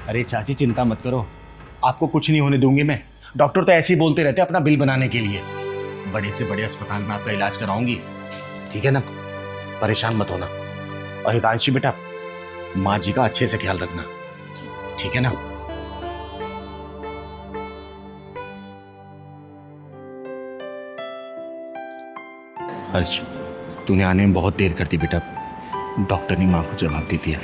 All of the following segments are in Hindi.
अरे चाची चिंता मत करो, आपको कुछ नहीं होने दूंगी मैं। डॉक्टर तो ऐसे ही बोलते रहते हैं अपना बिल बनाने के लिए। बड़े से बड़े अस्पताल में आपका इलाज कराऊंगी, ठीक है ना? परेशान मत होना। और हितांशी बेटा, माँ जी का अच्छे से ख्याल रखना, ठीक है ना? हर्ष, तूने आने में बहुत देर कर दी बेटा। डॉक्टर ने माँ को जवाब दे दिया।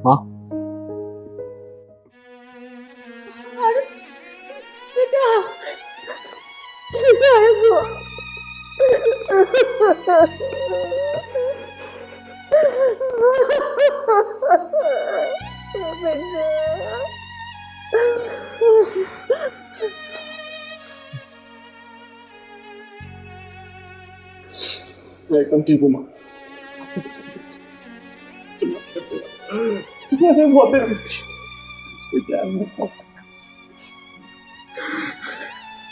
माँ, हर्ष बेटा कैसा है वो? मैं एकदम ठीक हूँ माँ। मैंने बहुत देर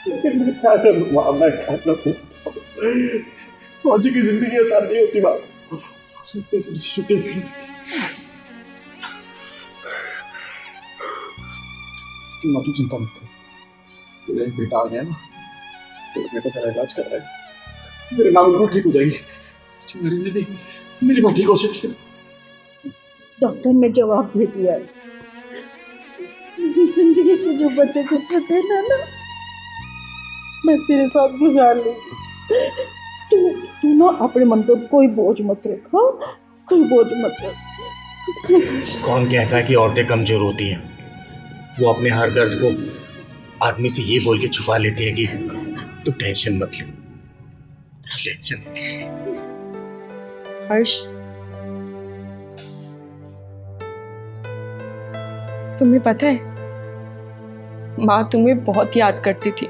लेकिन मैं क्या करूँ माँ, मैं क्या करूँ? फौजी की जिंदगी आसान नहीं होती माँ। छुट्टी नहीं मिलती। माँ तू चिंता मत कर, तेरा एक बेटा आ गया ना, तो बेटा तेरा इलाज कर रहा है। मेरे माँ बिल्कुल ठीक हो जाएगी। मेरी दीदी, मेरी माँ ठीक हो जाएगी। डॉक्टर ने जवाब दे दिया है। मुझे जिंदगी के जो बच्चे कुछ थे ना मैं तेरे साथ गुजार लूंगी। तू ना अपने मन पर कोई बोझ मत रख, हाँ? कोई बोझ मत रख। कौन कहता है कि औरतें कमजोर होती हैं? वो अपने हर दर्द को आदमी से ये बोल के छुपा लेती है कि तू टेंशन मत ले, टेंशन मत ले। हर्ष, तुम्हें पता है माँ तुम्हें बहुत याद करती थी,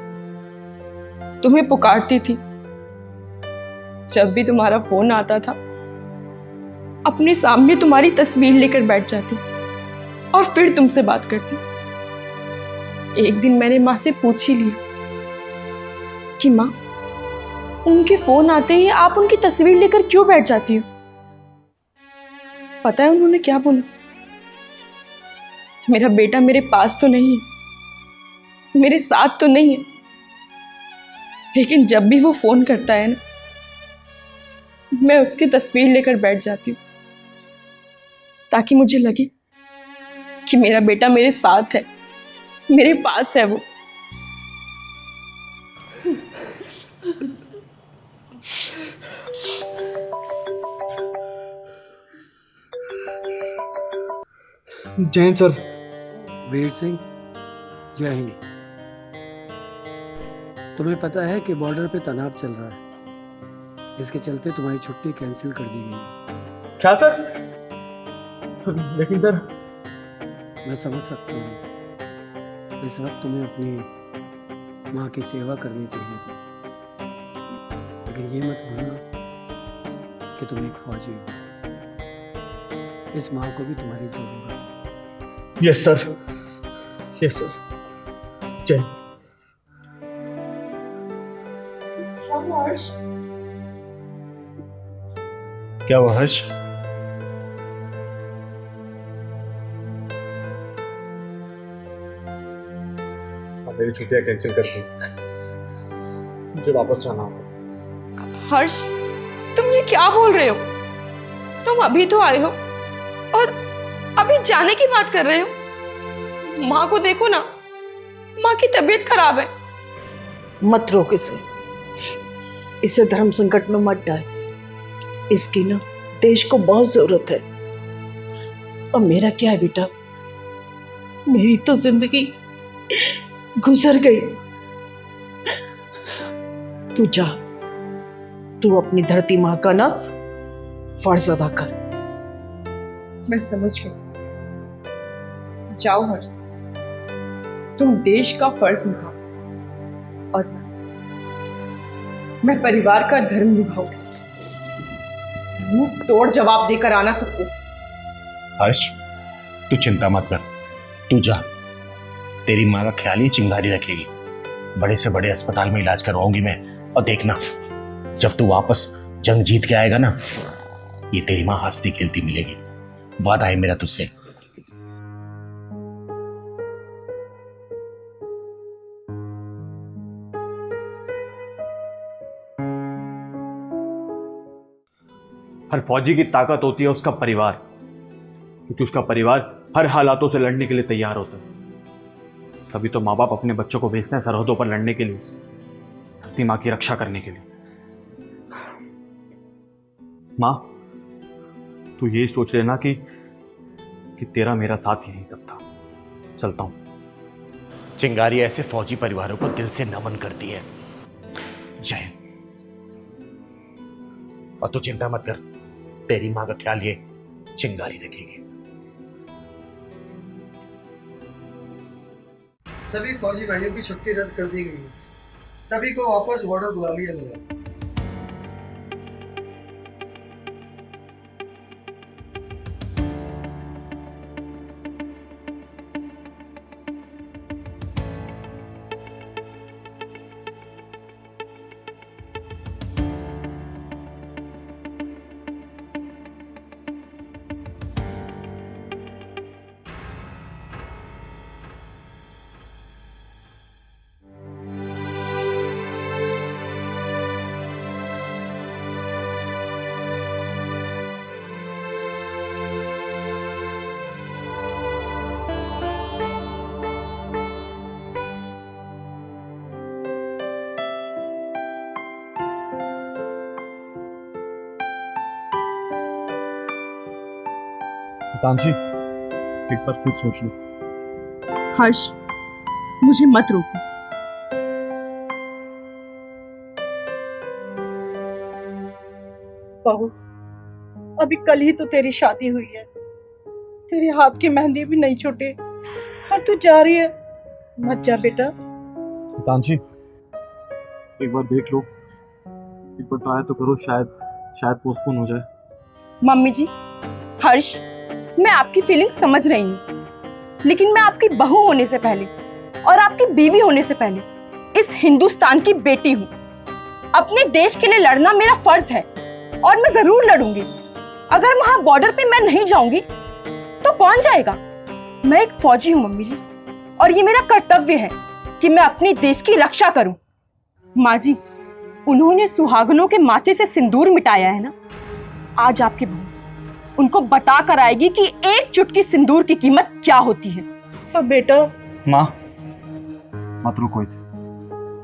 तुम्हें पुकारती थी। जब भी तुम्हारा फोन आता था अपने सामने तुम्हारी तस्वीर लेकर बैठ जाती और फिर तुमसे बात करती। एक दिन मैंने माँ से पूछ ही लिया कि माँ, उनके फोन आते ही आप उनकी तस्वीर लेकर क्यों बैठ जाती हो? पता है उन्होंने क्या बोला? मेरा बेटा मेरे पास तो नहीं है, मेरे साथ तो नहीं है, लेकिन जब भी वो फोन करता है ना, मैं उसकी तस्वीर लेकर बैठ जाती हूँ ताकि मुझे लगे कि मेरा बेटा मेरे साथ है, मेरे पास है वो। जय हिंद सर। वीर सिंह, जय हिंद। तुम्हें पता है कि बॉर्डर पे तनाव चल रहा है, इसके चलते तुम्हारी छुट्टी कैंसिल कर दी गई है। क्या सर? लेकिन सर, मैं समझ सकता हूँ इस वक्त तुम्हें अपनी माँ की सेवा करनी चाहिए थी, लेकिन ये मत भूलना कि तुम एक फौजी हो। इस माँ को भी तुम्हारी जरूरत है। Yes sir, yes sir. जय। क्या हुआ हर्ष? मेरी छुट्टियां कैंसिल कर दी, मुझे वापस जाना होगा। हर्ष, तुम ये क्या बोल रहे हो? तुम अभी तो आए हो और अभी जाने की बात कर रहे हो? माँ को देखो ना, माँ की तबीयत खराब है। मत रोक इसे धर्म संकट में मत डाल। इसकी ना देश को बहुत जरूरत है। और मेरा क्या है बेटा, मेरी तो जिंदगी गुजर गई। तू जा, तू अपनी धरती माँ का ना फर्ज अदा कर। मैं समझ गई। जाओ हर्ष, तुम देश का फर्ज निभाओ और मैं परिवार का धर्म निभाऊंगी। मुंह तोड़ जवाब देकर आना सबको। हर्ष, तू चिंता मत कर, तू जा। तेरी माँ का ख्याल ही चिंगारी रखेगी। बड़े से बड़े अस्पताल में इलाज करवाऊंगी मैं, और देखना जब तू वापस जंग जीत के आएगा ना, ये तेरी माँ हंसती खेलती मिलेगी। वादा है मेरा तुझसे। हर फौजी की ताकत होती है उसका परिवार, क्योंकि उसका परिवार हर हालातों से लड़ने के लिए तैयार होता है। तभी तो माँ बाप अपने बच्चों को भेजते हैं सरहदों पर लड़ने के लिए, धरती माँ की रक्षा करने के लिए। माँ, तू यही सोच लेना कि तेरा मेरा साथ यहीं तक था। चलता हूं। चिंगारी ऐसे फौजी परिवारों को दिल से नमन करती है। जय हिंद। और तू चिंता मत कर, तेरी माँ का ख्याल ये चिंगारी रखेगी। सभी फौजी भाइयों की छुट्टी रद्द कर दी गई है। सभी को वापस बॉर्डर बुला लिया गया। तांशी, एक बार फिर सोच लो। हर्ष, मुझे मत रोको। बहू, अभी कल ही तो तेरी शादी हुई है, तेरे हाथ की मेहंदी भी नहीं छूटी और तू जा रही है। मत जा बेटा। तांशी, एक बार देख लो, एक बार ट्राई तो करो, शायद पोस्टपोन हो जाए। मम्मी जी, हर्ष, मैं आपकी फीलिंग समझ रही हूँ, लेकिन मैं आपकी बहू होने से पहले और आपकी बीवी होने से पहले इस हिंदुस्तान की बेटी हूँ। अपने देश के लिए लड़ना मेरा फर्ज है और मैं जरूर लड़ूंगी। अगर वहां बॉर्डर पे मैं नहीं जाऊंगी तो कौन जाएगा? मैं एक फौजी हूँ मम्मी जी, और ये मेरा कर्तव्य है कि मैं अपने देश की रक्षा करूं। माँ जी, उन्होंने सुहागनों के माथे से सिंदूर मिटाया है ना, आज आपकी बहू उनको बता कर आएगी कि एक चुटकी सिंदूर की कीमत क्या होती है। तो बेटा, माँ, मत रुको इसे।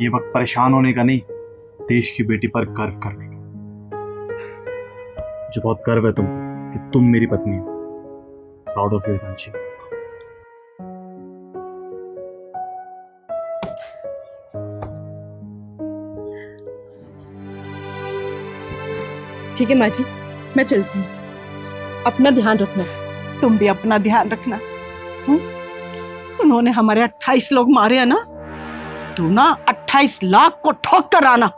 ये वक्त परेशान होने का नहीं, देश की बेटी पर गर्व करने का। मुझे बहुत गर्व है कि तुम मेरी पत्नी हो। Proud of you Tanshi. ठीक है माँ जी, मैं चलती हूँ। अपना ध्यान रखना। तुम भी अपना ध्यान रखना। उन्होंने हमारे 28 लोग मारे हैं ना, तू ना 28 लाख को ठोक कर आना।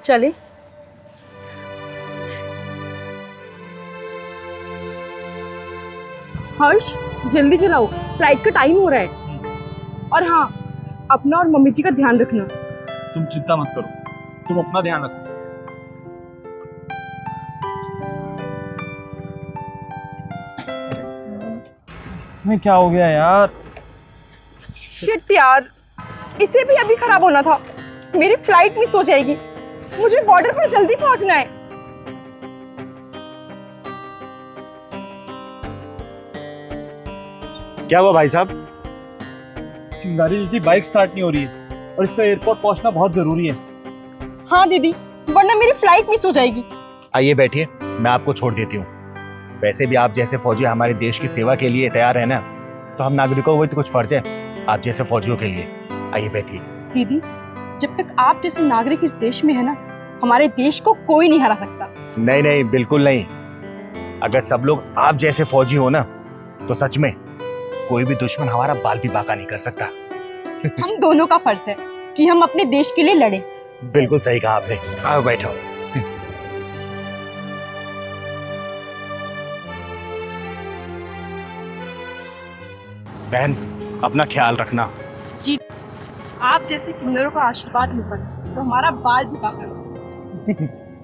चले। हर्ष, जल्दी चलाओ, फ्लाइट का टाइम हो रहा है। और हाँ, अपना और मम्मी जी का ध्यान रखना। तुम चिंता मत करो, तुम अपना ध्यान रखो। इसमें क्या हो गया यार? शिट यार, इसे भी अभी खराब होना था। मेरी फ्लाइट मिस हो जाएगी। मुझे बॉर्डर पर जल्दी पहुंचना है। क्या हुआ भाई साहब? चिंगारी दीदी, बाइक स्टार्ट नहीं हो रही है और इसका एयरपोर्ट पहुंचना बहुत जरूरी है। हाँ दीदी, वरना मेरी फ्लाइट मिस हो जाएगी। आइए बैठिए, मैं आपको छोड़ देती हूँ। वैसे भी आप जैसे फौजी हमारे देश की सेवा के लिए तैयार है ना, तो हम नागरिकों को भी तो कुछ फर्ज है आप जैसे फौजियों के लिए। आइए बैठिए। दीदी, जब तक आप जैसे नागरिक इस देश में है ना, हमारे देश को कोई नहीं हरा सकता। नहीं नहीं, बिल्कुल नहीं। अगर सब लोग आप जैसे फौजी हो ना, तो सच में कोई भी दुश्मन हमारा बाल भी बाका नहीं कर सकता। हम दोनों का फर्ज है कि हम अपने देश के लिए लड़े। बिल्कुल सही कहा आपने। आओ बैठो। बहन अपना ख्याल रखना। जी, आप जैसे किन्नरों का आशीर्वाद मिल पाए तो हमारा बाल भी पाकर।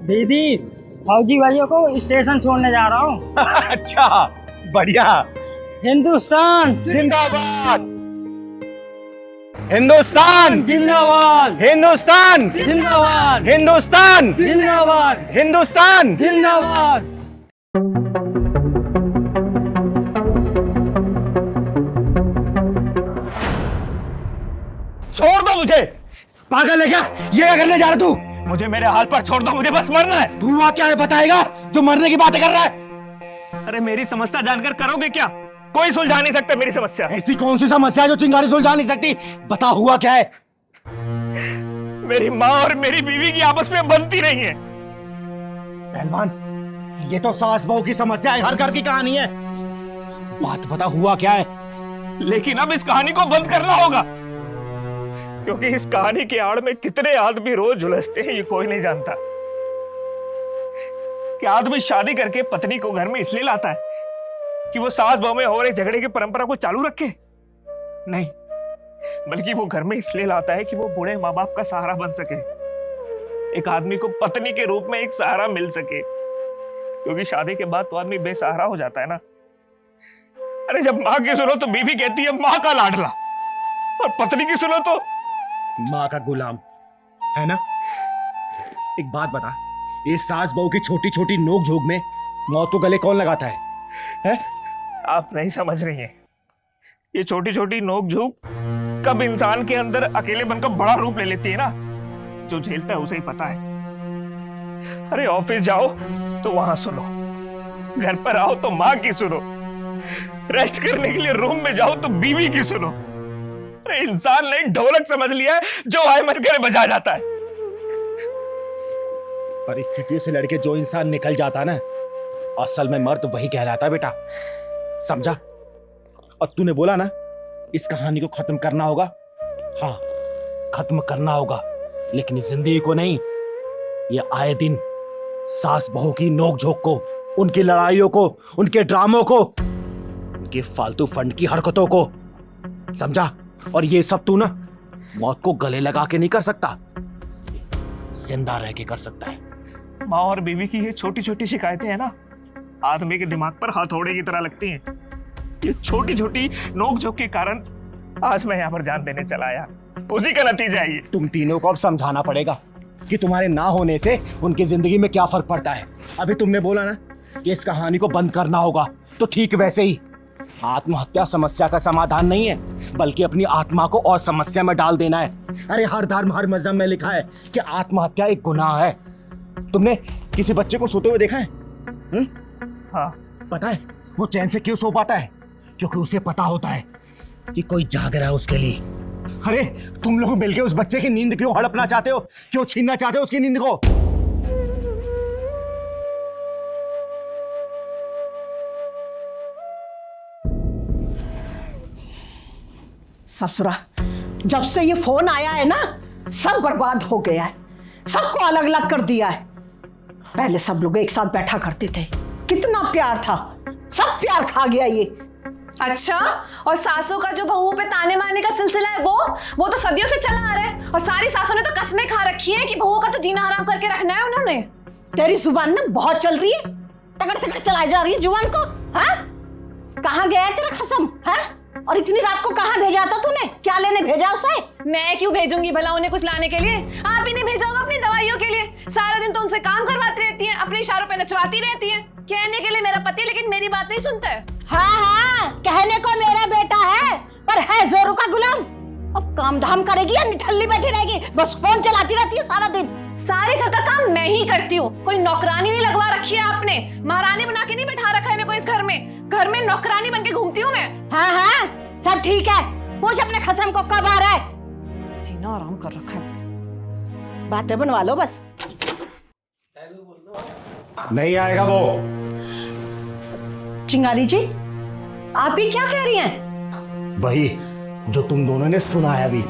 दीदी फौजी भाइयों को स्टेशन छोड़ने जा रहा हूँ। अच्छा, बढ़िया। हिंदुस्तान जिंदाबाद, हिंदुस्तान जिंदाबाद, हिंदुस्तान जिंदाबाद, हिंदुस्तान जिंदाबाद, हिंदुस्तान। जिंदाबाद। छोड़ दो मुझे, पागल है क्या? ये क्या करने जा रहा तू? मुझे मेरे हाल पर छोड़ दो, मुझे बस मरना है। तू वहां क्या है बताएगा जो मरने की बातें कर रहा है? अरे मेरी समस्या जानकर करोगे क्या? कोई सुलझा नहीं सकता मेरी समस्या। ऐसी कौन सी समस्या है जो चिंगारी सुलझा नहीं सकती? बता हुआ क्या है? मेरी माँ और मेरी बीवी की आपस में बनती नहीं है। पहलवान, ये तो सास बहू की समस्या है, हर घर की कहानी है। बात बता हुआ क्या है? लेकिन अब इस कहानी को बंद करना होगा, क्योंकि इस कहानी के आड़ में कितने आदमी रोज उलझते हैं ये कोई नहीं जानता। कि आदमी शादी करके पत्नी को घर में इसलिए लाता है कि वो सास बहू में हो रहे झगड़े की परंपरा को चालू रखे? नहीं, बल्कि वो घर में इसलिए लाता है कि वो बूढ़े माँ बाप का सहारा बन सके, एक आदमी को पत्नी के रूप में एक सहारा मिल सके। क्योंकि शादी के बाद तो आदमी बेसहारा हो जाता है ना। अरे जब माँ की सुनो तो बीवी कहती है माँ का लाडला, और पत्नी की सुनो तो माँ का गुलाम, है ना? एक बात बता, ये सास बहू की छोटी छोटी नोक झोंक में मौत को गले कौन लगाता है? हैं? आप नहीं समझ रही हैं। ये छोटी छोटी नोक झोंक कब इंसान के अंदर अकेले बनकर बड़ा रूप ले लेती है ना, जो झेलता है उसे ही पता है। अरे ऑफिस जाओ तो वहां सुनो, घर पर आओ तो माँ की सुनो, रेस्ट करने के लिए रूम में जाओ तो बीवी की सुनो। अरे इंसान ने ढोलक समझ लिया है जो आए मन करे बजा जाता है। परिस्थितियों से लड़के जो इंसान निकल जाता ना, असल में मर्द वही कहलाता है बेटा, समझा? और तूने बोला ना इस कहानी को खत्म करना होगा, हाँ खत्म करना होगा, लेकिन इस जिंदगी को नहीं। ये आए दिन सास बहू की नोक झोंक को, उनकी लड़ाइयों को, उनके ड्रामों को, उनके फालतू फंड की हरकतों को, समझा? और ये सब तू ना मौत को गले लगा के नहीं कर सकता, जिंदा रह के कर सकता है। माँ और बीवी की ये छोटी छोटी शिकायतें हैं ना, आदमी के दिमाग पर हथौड़े की तरह लगती हैं। ये छोटी छोटी नोक झोंक के कारण आज मैं यहाँ पर जान देने चला आया, उसी का नतीजा है ये। तुम तीनों को अब समझाना पड़ेगा कि तुम्हारे ना होने से उनकी जिंदगी में क्या फर्क पड़ता है। अभी तुमने बोला ना कि इस कहानी को बंद करना होगा, तो ठीक वैसे ही आत्महत्या समस्या का समाधान नहीं है, बल्कि अपनी आत्मा को और समस्या में डाल देना है। अरे हर धर्म हर मजहब में लिखा है कि आत्महत्या एक गुनाह है। तुमने किसी बच्चे को सोते हुए देखा है? हाँ। पता है वो चैन से क्यों सो पाता है? क्योंकि उसे पता होता है कि कोई जाग रहा है उसके लिए। अरे तुम लोग मिलके उस बच्चे की नींद क्यों हड़पना चाहते हो? क्यों छीनना चाहते हो उसकी नींद को? ससुरा, जब से ये फोन आया है ना, सब बर्बाद हो गया है, सबको अलग अलग कर दिया है। पहले सब लोग एक साथ बैठा करते थे, कितना प्यार था, सब प्यार खा गया ये। अच्छा, और सासों का जो बहू पे ताने मारने का सिलसिला है वो तो सदियों से चला आ रहा है, और सारी सासों ने तो कसमें खा रखी है कि बहुओं का तो जीना हराम करके रखना है उन्होंने। तेरी जुबान ना बहुत चल रही है, तगड़ तगड़ चलाई जा रही है जुबान को। हाँ, कहाँ गया है तेरा खसम? हाँ, और इतनी रात को कहाँ भेजा था तूने? क्या लेने भेजा उसे? मैं क्यों भेजूंगी भला उन्हें कुछ लाने के लिए? आप ही ने भेजा होगा अपनी दवाइयों के लिए। सारा दिन तो उनसे काम करवाती रहती हैं, अपने इशारों पे नचवाती रहती हैं। कहने के लिए मेरा पति, लेकिन मेरी बात नहीं सुनता है। हाँ हाँ, कहने को मेरा बेटा है, पर है जोरू का गुलाम। अब काम धाम करेगी या निठल्ली बैठी रहेगी? बस फोन चलाती रहती है सारा दिन। सारे घर का काम मैं ही करती हूँ, कोई नौकरानी नहीं लगवा रखी है आपने। महारानी बना के नहीं बैठा रखा है मेरे को इस घर में नौकरानी बन के घूमती हूँ मैं। हाँ हाँ, सब ठीक है। पूछ अपने खसम को कब आ रहा है? जीना आराम कर रखा है। बातें बनवा लो बस। नहीं आएगा वो। चिंगारी जी, आप भी क्या कह रही हैं? वही जो तुम दोनों ने सुना है अभी।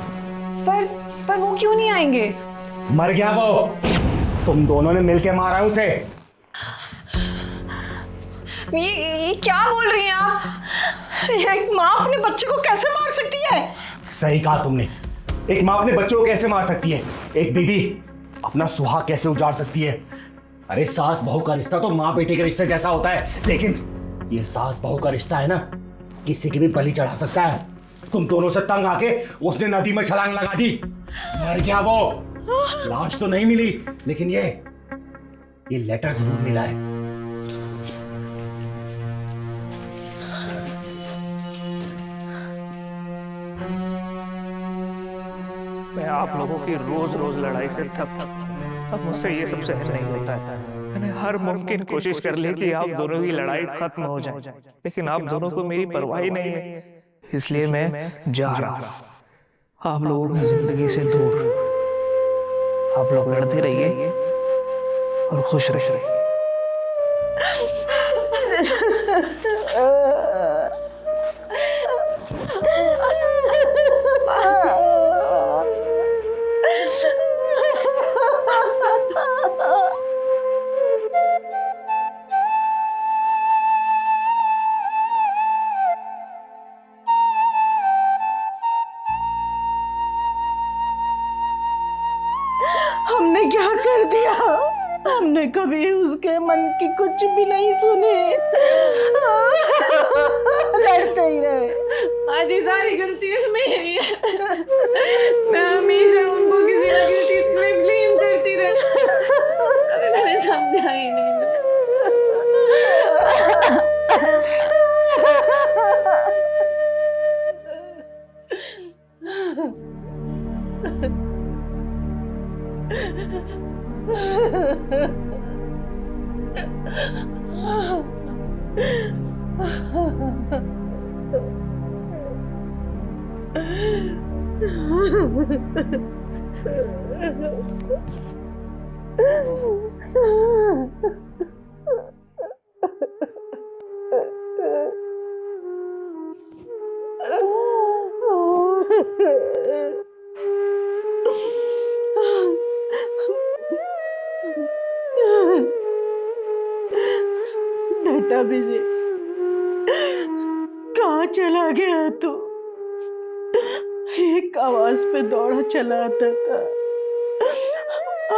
पर वो क्यों नहीं आएंगे? मर गया वो, तुम दोनों ने मिलके मारा उसे। ये क्या बोल रही हैं आप? एक माँ अपने बच्चे को कैसे मार सकती है? सही कहा तुमने। एक माँ अपने बच्चों को कैसे मार सकती है? एक बीवी अपना सुहाग कैसे उजाड़ सकती है? अरे सास बहू का रिश्ता तो माँ बेटे के रिश्ते जैसा होता है, लेकिन ये सास बहू का रिश्ता है ना, किसी की भी बलि चढ़ा सकता है। तुम दोनों से तंग आके उसने नदी में छलांग लगा दी, मर गया वो। लाश तो नहीं मिली, लेकिन ये लेटर जरूर मिला है। मैं आप लोगों की रोज रोज लड़ाई से थक चुका हूं। अब मुझसे ये सब सहन नहीं होता है। मैंने हर मुमकिन कोशिश कर ली कि आप दोनों की लड़ाई खत्म हो जाए, लेकिन आप दोनों को मेरी परवाह ही नहीं है। इसलिए मैं जा रहा हूं आप लोगों की जिंदगी से दूर। आप लोग लड़ते रहिए और खुश रहिए। हमने क्या कर दिया? हमने कभी उसके मन की कुछ भी नहीं सुनी। लड़ते ही रहे। आज ये सारी गलती मेरी है। मैं हमेशा उनको किसी ना किसी चीज में ब्लेम करती रहती। कभी मैंने समझा ही नहीं। बेटा विजय, कहाँ चला गया तू? एक आवाज पे दौड़ा चला आता था।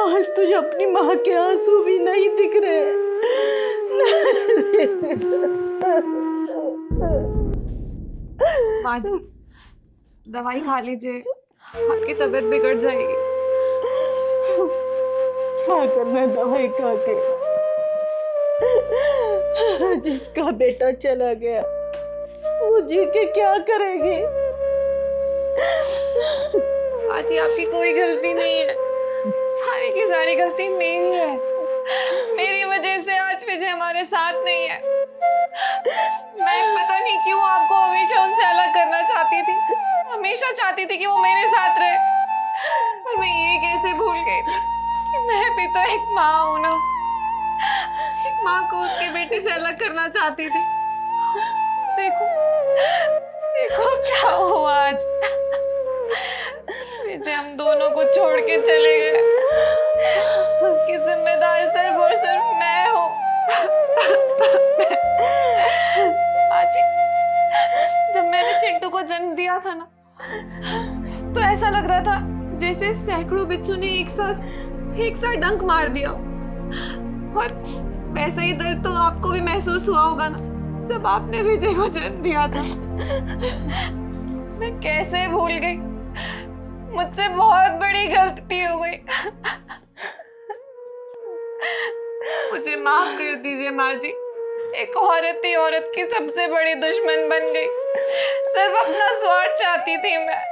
आज तुझे अपनी माँ के आंसू भी नहीं दिख रहे। माँ जी, दवाई खा लीजिए, आपकी तबीयत बिगड़ जाएगी। क्या करना है दवाई खा के? जिसका बेटा चला गया वो जी के क्या करेगी? माँ जी, आपकी कोई गलती नहीं है, सारी की सारी गलती मेरी है। मेरी वजह से आज विजय हमारे साथ नहीं है। मैं पता नहीं क्यों आपको हमेशा उनसे अलग करना चाहती थी, हमेशा चाहती थी कि वो मेरे साथ रहे, पर मैं ये कैसे भूल गई थी कि मैं भी तो एक माँ हूं ना। एक माँ को उसके बेटे से अलग करना चाहती थी। देखो देखो क्या हुआ आज। विजय हम दोनों को छोड़ के चले गए। उसकी जिम्मेदार सिर्फ और सिर्फ मैं हूँ। आज जब मैंने चिंटू को जन्म दिया था ना, तो ऐसा लग रहा था जैसे सैकड़ों बिच्छू ने एक साथ डंक मार दिया। और वैसा ही दर्द तो आपको भी महसूस हुआ होगा ना, जब आपने विजय को जन्म दिया था। मैं कैसे भूल गई, मुझसे बहुत बड़ी गलती हो गई। मुझे माफ कर दीजिए माँ जी। एक औरत ही औरत की सबसे बड़ी दुश्मन बन गई। सिर्फ अपना स्वार्थ चाहती थी मैं।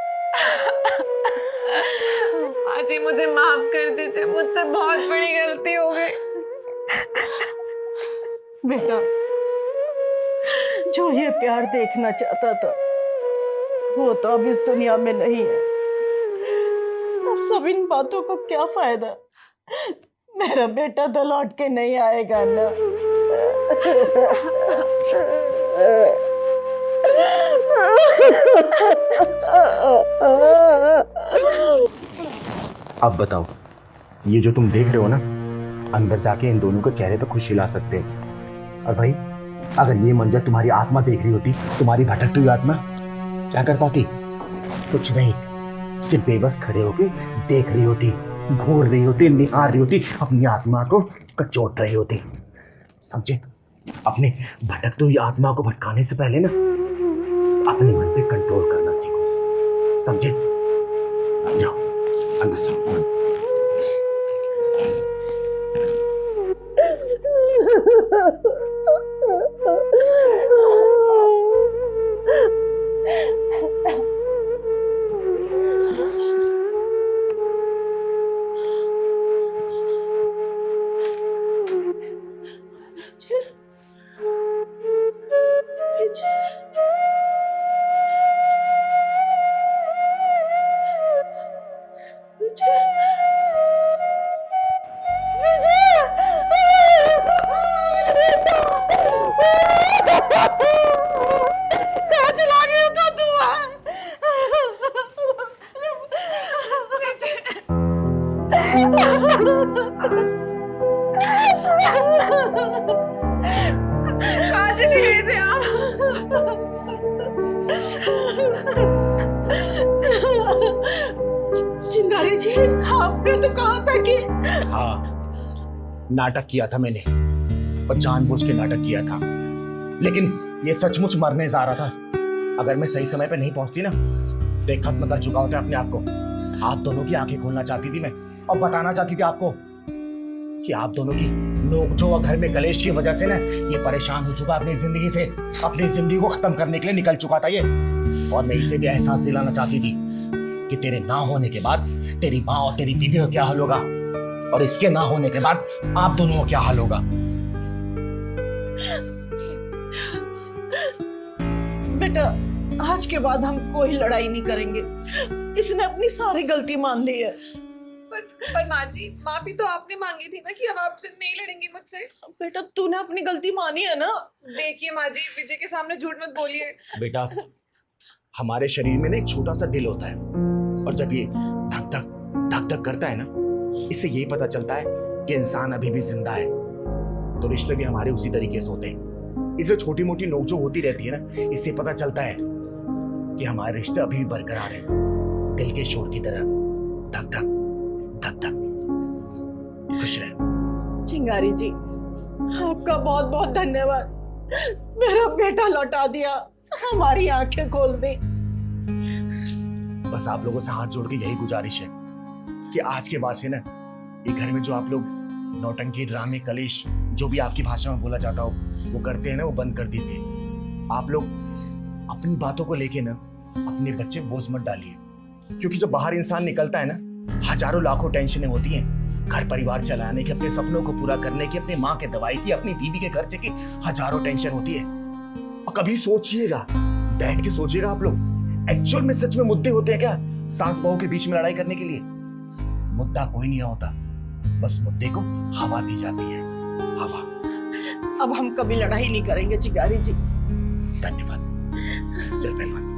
माँ जी मुझे माफ कर दीजिए, मुझसे बहुत बड़ी गलती हो गई। बेटा, जो ये प्यार देखना चाहता था वो तो अब इस दुनिया में नहीं है। अब सब इन बातों को क्या फायदा? मेरा बेटा तो लौट के नहीं आएगा ना। अब बताओ, ये जो तुम देख रहे हो ना, अंदर जाके इन दोनों के चेहरे पे खुशी ला सकते हैं। और भाई, अगर ये मंजर तुम्हारी आत्मा देख रही होती, तुम्हारी भटकती हुई आत्मा, क्या कर पाती? कुछ नहीं, सिर्फ बेबस खड़े होके देख रही होती, घूर रही होती, निहार रही होती, अपनी आत्मा को कचोट रही होती। समझे? अपने भटकती हुई आत्मा को भटकाने से पहले ना अपने मन पे कंट्रोल करना सीखो। समझे? जाओ अंदर जाओ। कहाँ चले गए थे आप? चिंगारी जी, आपने तो कहा था कि हाँ, नाटक किया था मैंने और जानबूझ के नाटक किया था, लेकिन ये सचमुच मरने जा रहा था। अगर मैं सही समय पे नहीं पहुंचती ना तो एक खत्म कर चुका होता अपने आप को। आप दोनों की आंखें खोलना चाहती थी मैं, और बताना चाहती थी आपको कि आप दोनों की नोक-झोंक घर में कलेश की वजह से ना ये परेशान हो चुका अपनी जिंदगी से, अपनी जिंदगी को खत्म करने के लिए निकल चुका था ये। और मैं इसे भी एहसास दिलाना चाहती थी कि तेरे ना होने के बाद तेरी माँ और तेरी बीवी का क्या हाल होगा, और इसके ना होने के बाद आप दोनों का क्या हाल होगा। बेटा, आज के बाद हम कोई लड़ाई नहीं करेंगे। इसने अपनी सारी गलती मान ली है। पर माँ जी, माफी तो आपने मांगी थी ना कि अब आपसे नहीं लड़ेंगी मुझसे। बेटा, तूने अपनी गलती मानी है ना। देखिए माँ जी, विजय के सामने झूठ मत बोलिए। बेटा, हमारे शरीर में ना एक छोटा सा दिल होता है, और जब ये धक धक करता है ना, इससे यही पता चलता है कि इंसान अभी भी जिंदा है। तो रिश्ते भी हमारे उसी तरीके से होते हैं। इससे छोटी मोटी नोकझोंक होती रहती है ना, इससे पता चलता है कि हमारे रिश्ते अभी भी बरकरार हैं, दिल के शोर की तरह। धक धक धक धक। खुश रहे। चिंगारी जी, आपका बहुत बहुत धन्यवाद। मेरा बेटा लौटा दिया, हमारी आंखें खोल दी। बस आप लोगों से हाथ जोड़ के यही गुजारिश है कि आज के बाद से ना ये घर में जो आप लोग नौटंकी, ड्रामे, कलेश, जो भी आपकी भाषा में बोला जाता हो वो करते हैं ना, वो बंद कर दीजिए। आप लोग अपनी बातों को लेके ना अपने बच्चे बोझ मत डालिए, क्योंकि जब बाहर इंसान निकलता है ना, हजारों लाखों टेंशनें होती हैं। घर परिवार चलाने की, अपने सपनों को पूरा करने की, अपनी माँ के दवाई की, अपनी बीवी के खर्चे की हजारों टेंशन होती है। और कभी सोचिएगा, बैठ के सोचिएगा आप लोग, एक्चुअल में सच में मुद्दे होते हैं क्या सास बहू के बीच में लड़ाई करने के लिए? मुद्दा कोई नहीं होता, बस मुद्दे को हवा दी जाती है, हवा। अब हम कभी लड़ाई नहीं करेंगे चिंगारी जी। धन्यवाद। चल पहलवान।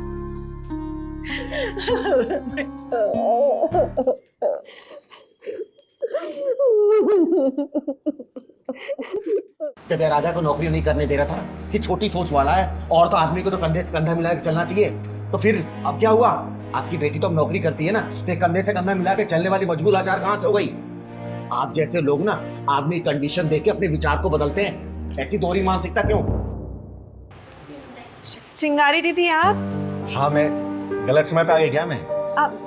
जब राजा को नौकरी नहीं करने दे रहा था कि छोटी सोच वाला है, और तो आदमी को तो कंधे से कंधा मिला के चलना चाहिए, तो फिर अब क्या हुआ? आपकी बेटी तो अब नौकरी करती है ना, तो कंधे से कंधा मिला के चलने वाली मजबूर लाचार कहाँ से हो गई? आप जैसे लोग ना आदमी कंडीशन देख के अपने विचार को बदलते हैं, ऐसी दोहरी मानसिकता क्यों? चिंगारी दीदी आप? हाँ, मैं गलत समय पे आ गया क्या मैं?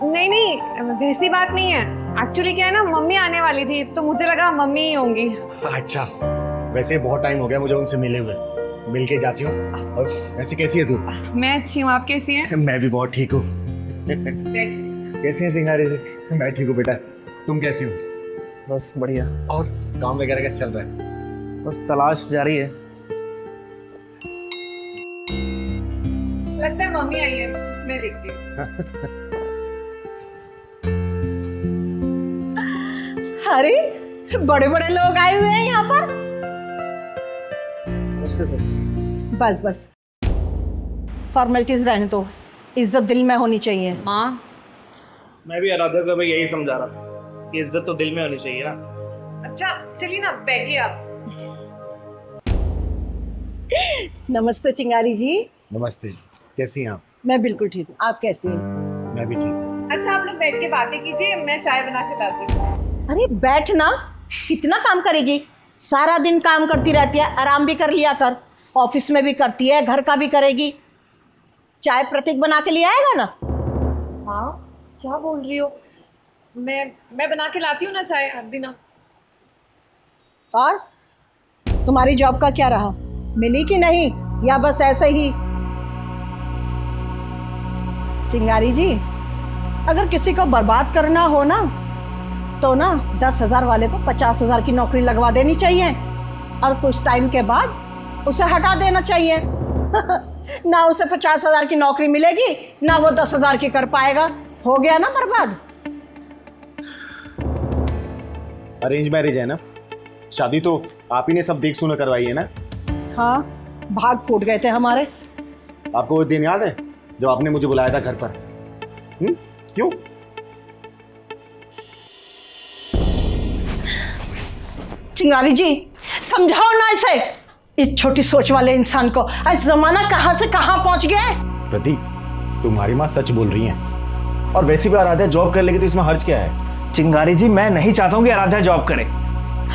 नहीं, वैसी बात नहीं है। एक्चुअली क्या है ना, मम्मी आने वाली थी तो मुझे लगा मम्मी ही होंगी। अच्छा, वैसे बहुत टाइम हो गया मुझे उनसे मिले हुए, मिल के जाती हूँ। और वैसे कैसी है तू? मैं अच्छी हूँ, आप कैसी हैं? मैं भी बहुत ठीक हूँ। कैसी है चिंगारी जी? मैं ठीक हूँ बेटा, तुम कैसी हो? बस बढ़िया। और काम वगैरह कैसे चल रहा है? बस तलाश जारी है। लगता है मम्मी आई है, मैं देखती हूँ। अरे, बड़े बड़े लोग आए हुए हैं यहाँ पर। बस बस, फॉर्मेलिटीज रहने दो, इज्जत दिल में होनी चाहिए। माँ, मैं भी आराध्या को भाई यही समझा रहा था कि इज्जत तो दिल में होनी चाहिए ना। अच्छा चलिए ना, बैठिए आप। नमस्ते चिंगारी जी। नमस्ते, कैसी हैं आप? मैं बिल्कुल ठीक हूँ, आप कैसी हैं? मैं भी ठीक हूँ। अच्छा आप लोग बैठ के बातें कीजिए, मैं चाय बना के लाती हूँ। अरे बैठ ना, कितना काम करेगी? सारा दिन काम करती रहती है, आराम भी कर लिया कर। ऑफिस में भी करती है, घर का भी करेगी। चाय प्रतीक बना के लिए आएगा ना? हाँ क्या बोल रही हो? मैं बना के लाती हूँ ना चाय, हर दिन। और तुम्हारी जॉब का क्या रहा? मिली कि नहीं, या बस ऐसे ही? चिंगारी जी, अगर किसी को बर्बाद करना हो ना तो ना 10,000 वाले को 50,000 की नौकरी लगवा देनी चाहिए और कुछ टाइम के बाद उसे हटा देना चाहिए। ना उसे 50,000 की नौकरी मिलेगी, ना वो 10,000 की कर पाएगा। हो गया ना बर्बाद। अरेंज मैरिज है ना, शादी तो आप ही ने सब देख सुना करवाई है ना? हाँ, भाग फूट गए थे हमारे। आपको वो दिन याद है जब आपने मुझे बुलाया था घर पर? क्यों? चिंगारी जी, समझाओ ना इसे, इस छोटी सोच वाले इंसान को। आज जमाना कहाँ से कहाँ पहुंच गया है। प्रतीक, तुम्हारी माँ सच बोल रही है, और वैसे भी आराध्या जॉब कर लेगी तो इसमें हर्ज क्या है? चिंगारी जी, मैं नहीं चाहता हूँ कि आराध्या जॉब करे।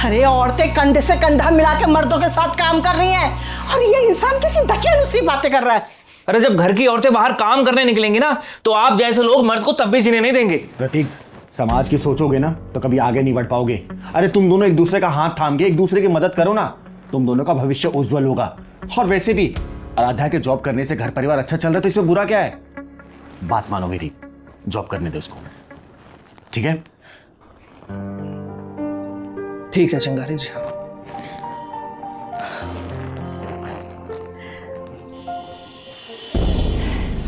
अरे औरतें कंधे से कंधा मिला के मर्दों के साथ काम कर रही हैं, और ये इंसान किसी दकियानुसी बातें कर रहा है। अरे जब घर की औरतें बाहर काम करने निकलेंगी ना, तो आप जैसे लोग मर्द को तब भी जीने नहीं देंगे। प्रतीक, समाज की सोचोगे ना तो कभी आगे नहीं बढ़ पाओगे। अरे तुम दोनों एक दूसरे का हाथ थाम के एक दूसरे की मदद करो ना, तुम दोनों का भविष्य उज्जवल होगा। और वैसे भी आराध्या के जॉब करने से घर परिवार अच्छा चल रहा है, तो इसमें बुरा क्या है? बात मानो मेरी, जॉब करने दो उसको, ठीक है? ठीक है चिंगारी जी।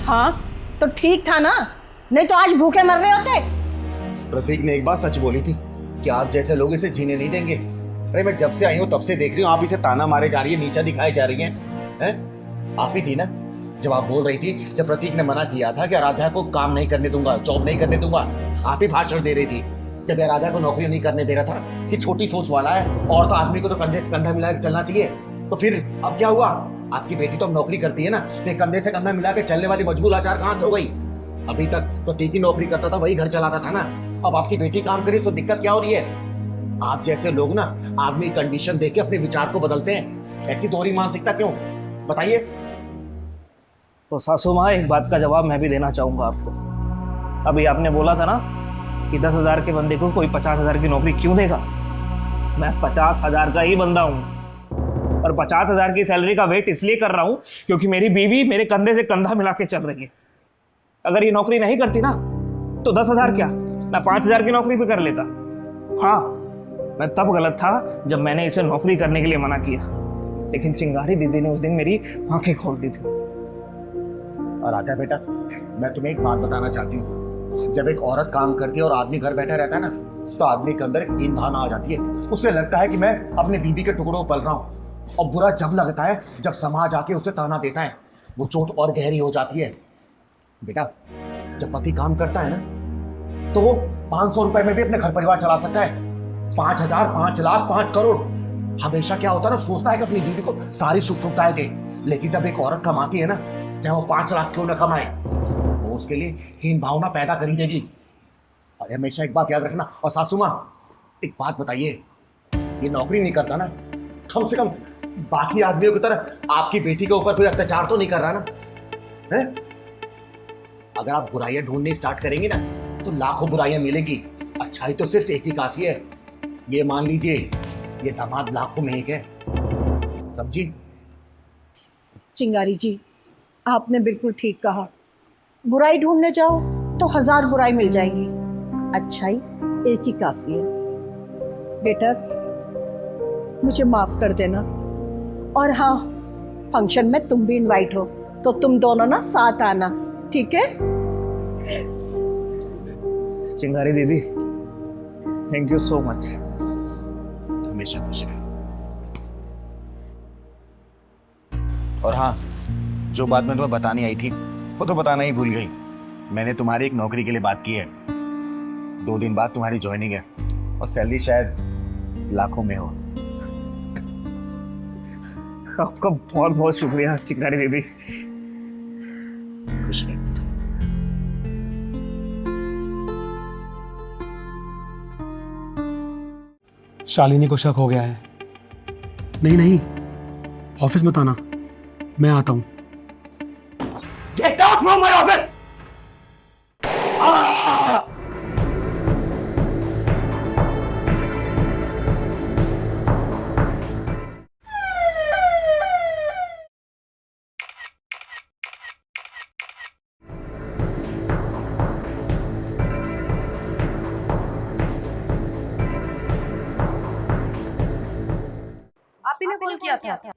हाँ तो ठीक था ना, नहीं तो आज भूखे मर रहे होते। प्रतीक ने एक बात सच बोली थी कि आप जैसे लोग इसे जीने नहीं देंगे। अरे मैं जब से आई हूँ तब से देख रही हूँ आप इसे ताना मारे जा रही है, नीचा दिखाई जा रही हैं। आप ही थी ना जब आप बोल रही थी, जब प्रतीक ने मना किया था कि आराध्या को काम नहीं करने दूंगा, जॉब नहीं करने दूंगा, आप ही भाषण दे रही थी। जब आराध्या को नौकरी नहीं करने दे रहा था कि छोटी सोच वाला है और तो आदमी को तो कंधे से कंधा मिला के चलना चाहिए, तो फिर अब क्या हुआ? आपकी बेटी तो अब नौकरी करती है ना, तो कंधे से कंधा मिला के चलने वाली मजबूर लाचार कहाँ से हो गई? अभी तक प्रतीक ही नौकरी करता था, वही घर चलाता था ना। अब आपकी बेटी काम करी तो दिक्कत क्या हो रही है? आप जैसे लोग ना आदमी कंडीशन देके अपने विचार को बदलते हैं, ऐसी दोहरी मानसिकता क्यों? बताइए। तो सासू माँ, एक बात का जवाब मैं भी देना चाहूंगा आपको। अभी आपने बोला था ना कि 10,000 के बंदे को कोई 50,000 की नौकरी क्यों देगा? मैं 50,000 का ही बंदा हूँ, और 50,000 की सैलरी का वेट इसलिए कर रहा हूँ क्योंकि मेरी बीवी मेरे कंधे से कंधा मिला के चल रही है। अगर ये नौकरी नहीं करती ना तो 10,000 क्या, मैं 5,000 की नौकरी भी कर लेता। हाँ, मैं तब गलत था जब मैंने इसे नौकरी करने के लिए मना किया, लेकिन चिंगारी दीदी ने उस दिन मेरी आंखें खोल दी थी। और आजा बेटा, मैं तुम्हें एक बात बताना चाहती हूँ। जब एक औरत काम करती है और आदमी घर बैठा रहता है ना, तो आदमी के अंदर हीन भावना आ जाती है। उसे लगता है कि मैं अपने बीबी के टुकड़ों पल रहा हूँ, और बुरा जब लगता है जब समाज आके उसे ताना देता है, वो चोट और गहरी हो जाती है। बेटा, जब पति काम करता है ना, तो वो 500 रुपए में भी अपने घर परिवार चला सकता है। 5,000, 5 लाख, 5 करोड़, हमेशा क्या होता है ना, सोचता है कि अपनी बीवी को सारी सुख सुविधाएं दे। लेकिन जब एक औरत कमाती है ना, चाहे वो 5 लाख क्यों ना कमाए, तो उसके लिए हीन भावना पैदा करी देगी। और हमेशा एक बात याद रखना। और सासू माँ, एक बात बताइए, ये नौकरी नहीं करता ना, कम से कम बाकी आदमियों की तरह आपकी बेटी के ऊपर कोई अत्याचार तो नहीं कर रहा ना है? अगर आप बुराइयां ढूंढने स्टार्ट करेंगे ना, तो लाखों बुराइयां मिलेंगी। अच्छाई तो सिर्फ एक ही काफी है। ये मान लीजिए, ये दामाद लाखों में एक है, समझी? चिंगारी जी, आपने बिल्कुल ठीक कहा। बुराई ढूंढने जाओ तो 1000 बुराई मिल जाएगी, अच्छाई एक ही काफी है। बेटा, मुझे माफ कर देना। और हाँ, फंक्शन में तुम भी इनवाइट हो, तो तुम दोनों ना साथ आना, ठीक है? चिंगारी दीदी, थैंक यू सो मच। हमेशा खुश रहे। और हाँ, जो बात मैं तुम्हें बतानी आई थी वो तो बताना ही भूल गई। मैंने तुम्हारी एक नौकरी के लिए बात की है। 2 दिन बाद तुम्हारी ज्वाइनिंग है, और सैलरी शायद लाखों में हो। आपका बहुत बहुत शुक्रिया चिंगारी दीदी। कुछ नहीं। शालिनी को शक हो गया है। नहीं नहीं, ऑफिस मत आना, मैं आता हूँ। Gate out from my office. आप ही ने कॉल किया था।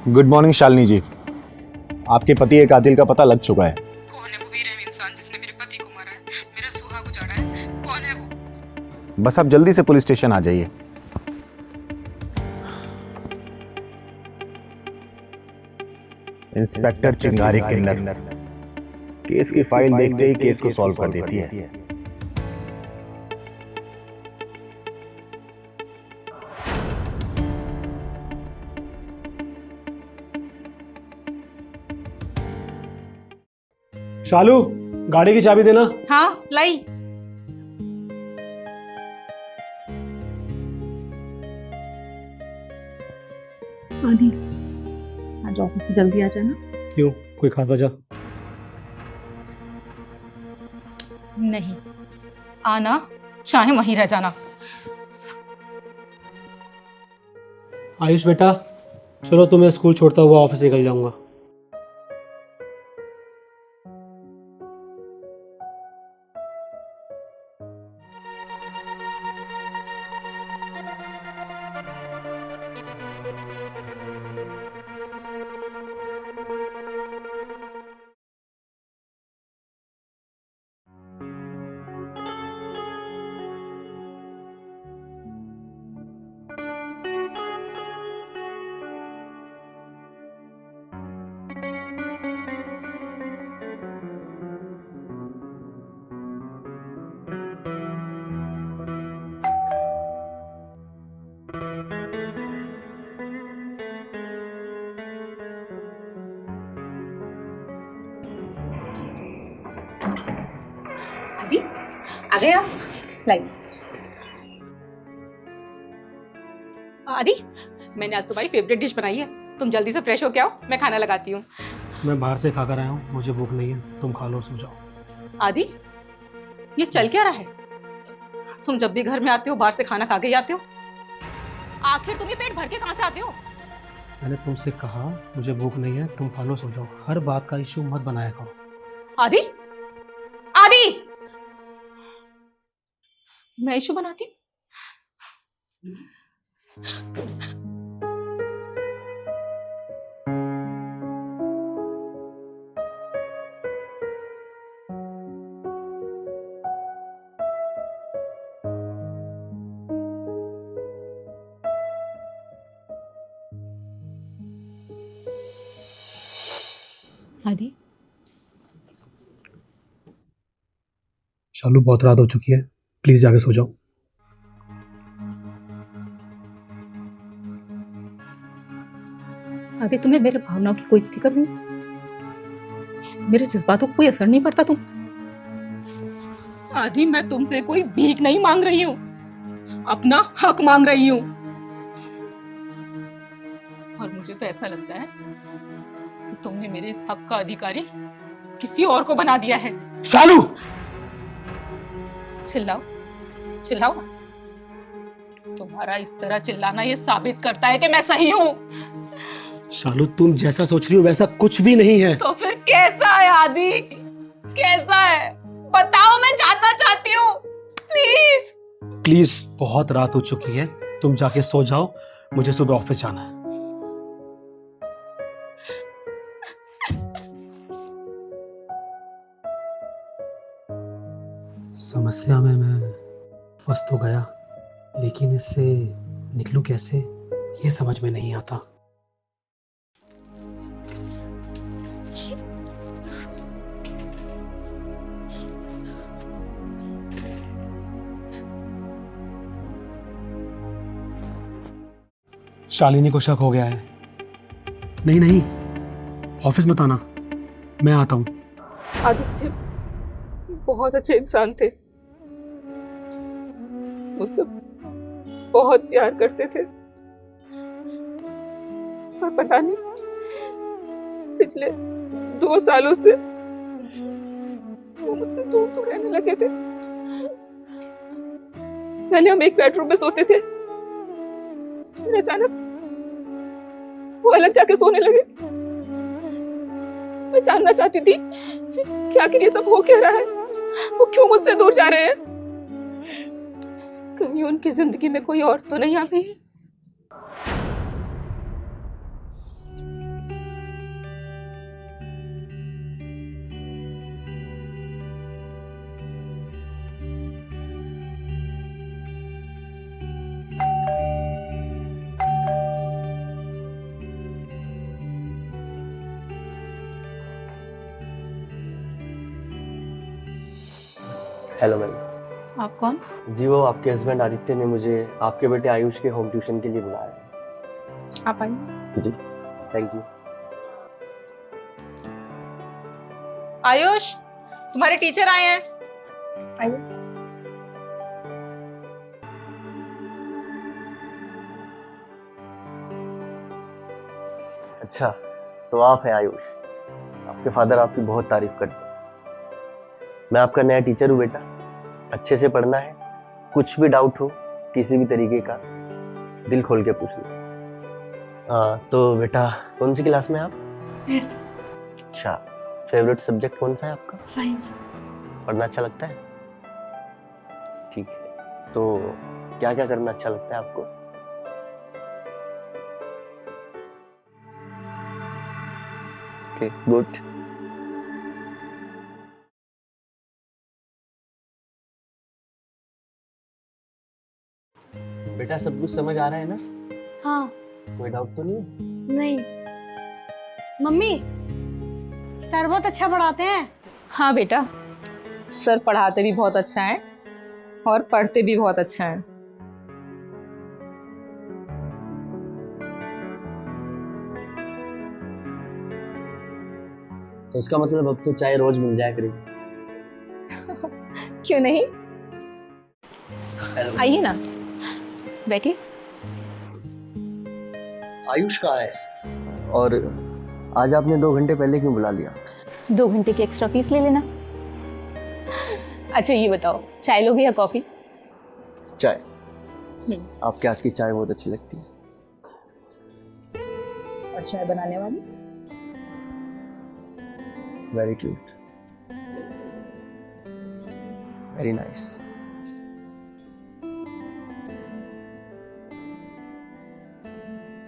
गुड मॉर्निंग शालिनी जी, आपके पति के कातिल का पता लग चुका है। कौन है वो वीर इंसान जिसने मेरे पति को मारा है, मेरा सुहाग उजाड़ा है? कौन है वो? बस आप जल्दी से पुलिस स्टेशन आ जाइए। इंस्पेक्टर चिंगारी किन्नर केस की फाइल देखते ही केस को सॉल्व कर देती है। शालू, गाड़ी की चाबी देना। हाँ लाई। आदि, आज ऑफिस से जल्दी आ जाना। क्यों, कोई खास वजह? नहीं, आना चाहे वहीं रह जाना। आयुष बेटा, चलो तुम्हें स्कूल छोड़ता हुआ ऑफिस निकल जाऊंगा। आ गए आप? लाई। आदि, मैंने आज तुम्हारी फेवरेट डिश बनाई है, तुम जल्दी से फ्रेश हो के आओ, मैं खाना लगाती हूँ। मैं बाहर से खाकर आया हूँ, मुझे भूख नहीं है, तुम खा लो और सो जाओ। आदि, ये चल क्या रहा है? तुम जब भी घर में आते हो बाहर से खाना खा के ही आते हो। आखिर तुम ये पेट भर के कहाँ से आते हो? मैंने तुमसे कहा मुझे भूख नहीं है, तुम खा लो सो जाओ। हर बात का इश्यू मत बनाया करो। आदि, आदि, मैं इशू बनाती हूँ? आदि, शालू, बहुत रात हो चुकी है, प्लीज जाके सो जाओ। आदि, तुम्हें मेरे भावनाओं की कोई फिक्र नहीं? मेरे जज्बातों को कोई असर नहीं पड़ता तुम? आदि, मैं तुमसे कोई भीख नहीं मांग रही हूँ, अपना हक मांग रही हूँ। और मुझे तो ऐसा लगता है कि तुमने मेरे इस हक का अधिकारी किसी और को बना दिया है। शालू, चिल्लाओ, चिल्लाओ। तुम्हारा इस तरह चिल्लाना ये साबित करता है कि मैं सही हूँ। शालू, तुम जैसा सोच रही हो वैसा कुछ भी नहीं है। तो फिर कैसा है आदि? कैसा है? बताओ, मैं जानना चाहती हूँ, प्लीज। प्लीज, बहुत रात हो चुकी है, तुम जाके सो जाओ, मुझे सुबह ऑफिस जाना है। समस्या में मैं फंस तो गया, लेकिन इससे निकलूं कैसे ये समझ में नहीं आता। शालिनी को शक हो गया है। नहीं नहीं, ऑफिस मत आना, मैं आता हूँ। आदित्य बहुत अच्छे इंसान थे, मुझसे बहुत प्यार करते थे, और पता नहीं पिछले 2 सालों से वो मुझसे दूर दूर रहने लगे थे। पहले हम एक बेडरूम में सोते थे, फिर अचानक वो अलग जाके सोने लगे। मैं जानना चाहती थी कि आखिर ये सब हो क्या रहा है, वो क्यों मुझसे दूर जा रहे हैं? कहीं उनकी जिंदगी में कोई और तो नहीं आ गई है? Hello ma'am. आप कौन? जी, वो आपके हस्बैंड आदित्य ने मुझे आपके बेटे आयुष के होम ट्यूशन के लिए बुलाया है। आप आइए। जी, थैंक यू। आयुष, तुम्हारे टीचर आए हैं। आइए। अच्छा, तो आप हैं आयुष। आपके फादर आपकी बहुत तारीफ करते हैं। मैं आपका नया टीचर हूँ बेटा, अच्छे से पढ़ना है, कुछ भी डाउट हो किसी भी तरीके का दिल खोल के पूछ लो। तो बेटा कौन सी क्लास में आप? 8th। अच्छा, फेवरेट सब्जेक्ट कौन सा है आपका? साइंस। पढ़ना अच्छा लगता है? ठीक है, तो क्या क्या करना अच्छा लगता है आपको? Okay, good. बेटा सब कुछ समझ आ रहा है ना? हाँ। कोई डाउट तो नहीं है? नहीं। मम्मी, सर बहुत अच्छा पढ़ाते हैं। हाँ बेटा, सर पढ़ाते भी बहुत अच्छा है और पढ़ते भी बहुत अच्छा है। तो इसका मतलब अब तो चाय रोज मिल जाया करेगी। क्यों नहीं? हेलो। आइए ना, बैठिए। आयुष कहाँ है? और आज आपने 2 घंटे पहले क्यों बुला लिया? 2 घंटे की एक्स्ट्रा फीस ले लेना। अच्छा ये बताओ, चाय लोगे या कॉफी? चाय। आपके हाथ की चाय बहुत अच्छी लगती है। और चाय बनाने वाली? Very cute, very nice.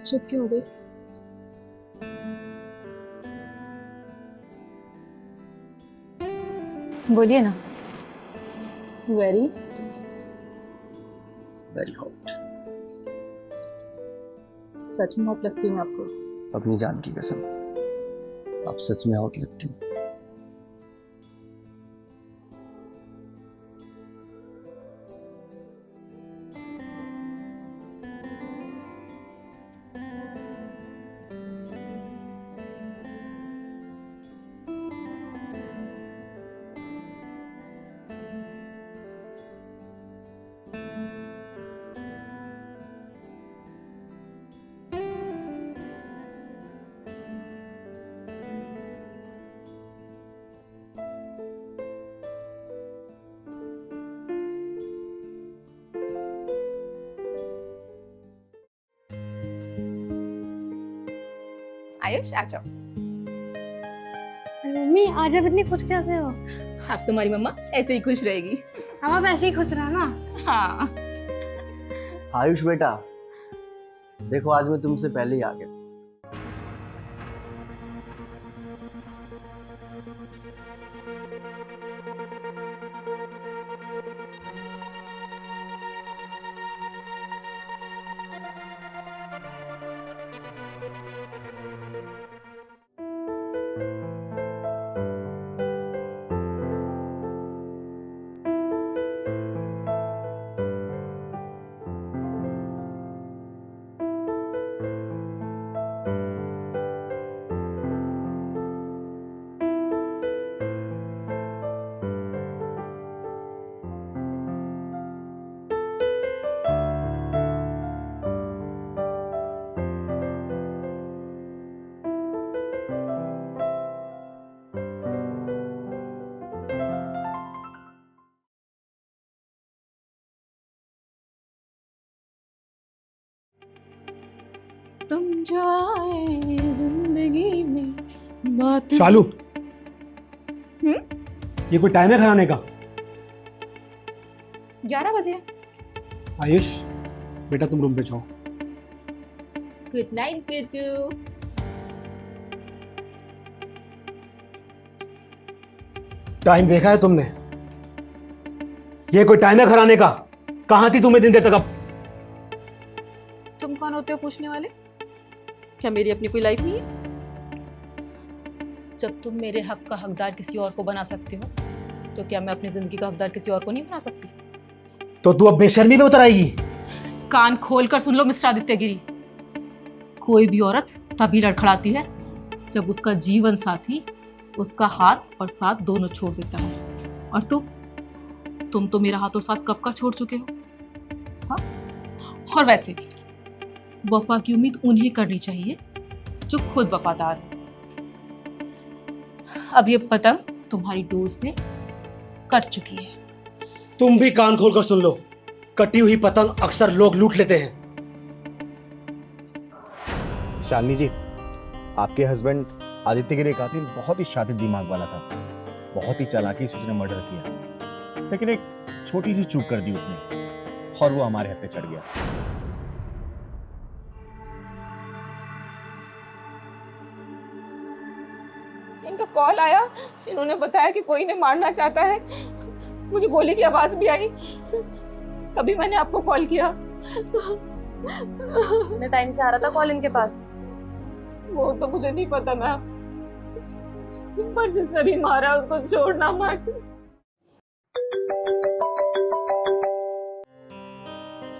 चुप क्यों हो गई? बोलिए ना। Very very hot. सच में हॉट लगती हूँ मैं आपको? अपनी जान की कसम, आप सच में हॉट लगती हैं। आयुष आ जाओ। मम्मी आज आप इतनी खुश कैसे हो? अब तुम्हारी मम्मा ऐसे ही खुश रहेगी। हम आप ऐसे ही खुश रहना। हाँ। आयुष बेटा, देखो आज मैं तुमसे पहले ही आ गया। तुम जो आए जिंदगी में बात। शालू, ये कोई टाइम है घर आने का? 11 बजे। आयुष बेटा तुम रूम पे जाओ। Good night Kittu. टाइम देखा है तुमने? ये कोई टाइम है घर आने का? कहां थी तुम्हें दिन देर तक? अब तुम कौन होते हो पूछने वाले? क्या मेरी अपनी कोई लाइफ नहीं है? जब तुम मेरे हक का हकदार किसी और को बना सकते हो, तो क्या मैं अपनी जिंदगी का हकदार किसी और को नहीं बना सकती? तो तू अब बेशर्मी पे उतर आएगी? कान खोल कर सुन लो मिस्टर आदित्य गिरी, कोई भी औरत तभी लड़खड़ाती है जब उसका जीवन साथी उसका हाथ और साथ दोनों छोड़ देता है। और तुम तो मेरा हाथ और साथ कब का छोड़ चुके हो। हाँ? और वैसे भी वफा की उम्मीद उन्हें करनी चाहिए जो खुद वफादार हो। अब ये पतंग तुम्हारी डोर से कट चुकी है। तुम भी कान खोलकर सुन लो, कटी हुई पतंग अक्सर लोग लूट लेते हैं। शालिनी जी, आपके हस्बैंड आदित्य गिरी कातिल बहुत ही शातिर दिमाग वाला था। बहुत ही चालाकी से उसने मर्डर किया, लेकिन एक छोटी सी चूक कर दी उसने और वो हमारे हाथ पे चढ़ गया। इनका कॉल आया, इन्होंने बताया कि कोई इन्हें मारना चाहता है। मुझे गोली की आवाज भी आई, तभी मैंने आपको कॉल किया। कितने टाइम से आ रहा था कॉल इनके पास? वो तो मुझे नहीं पता मैम, पर जिसने भी मारा उसको छोड़ना मत।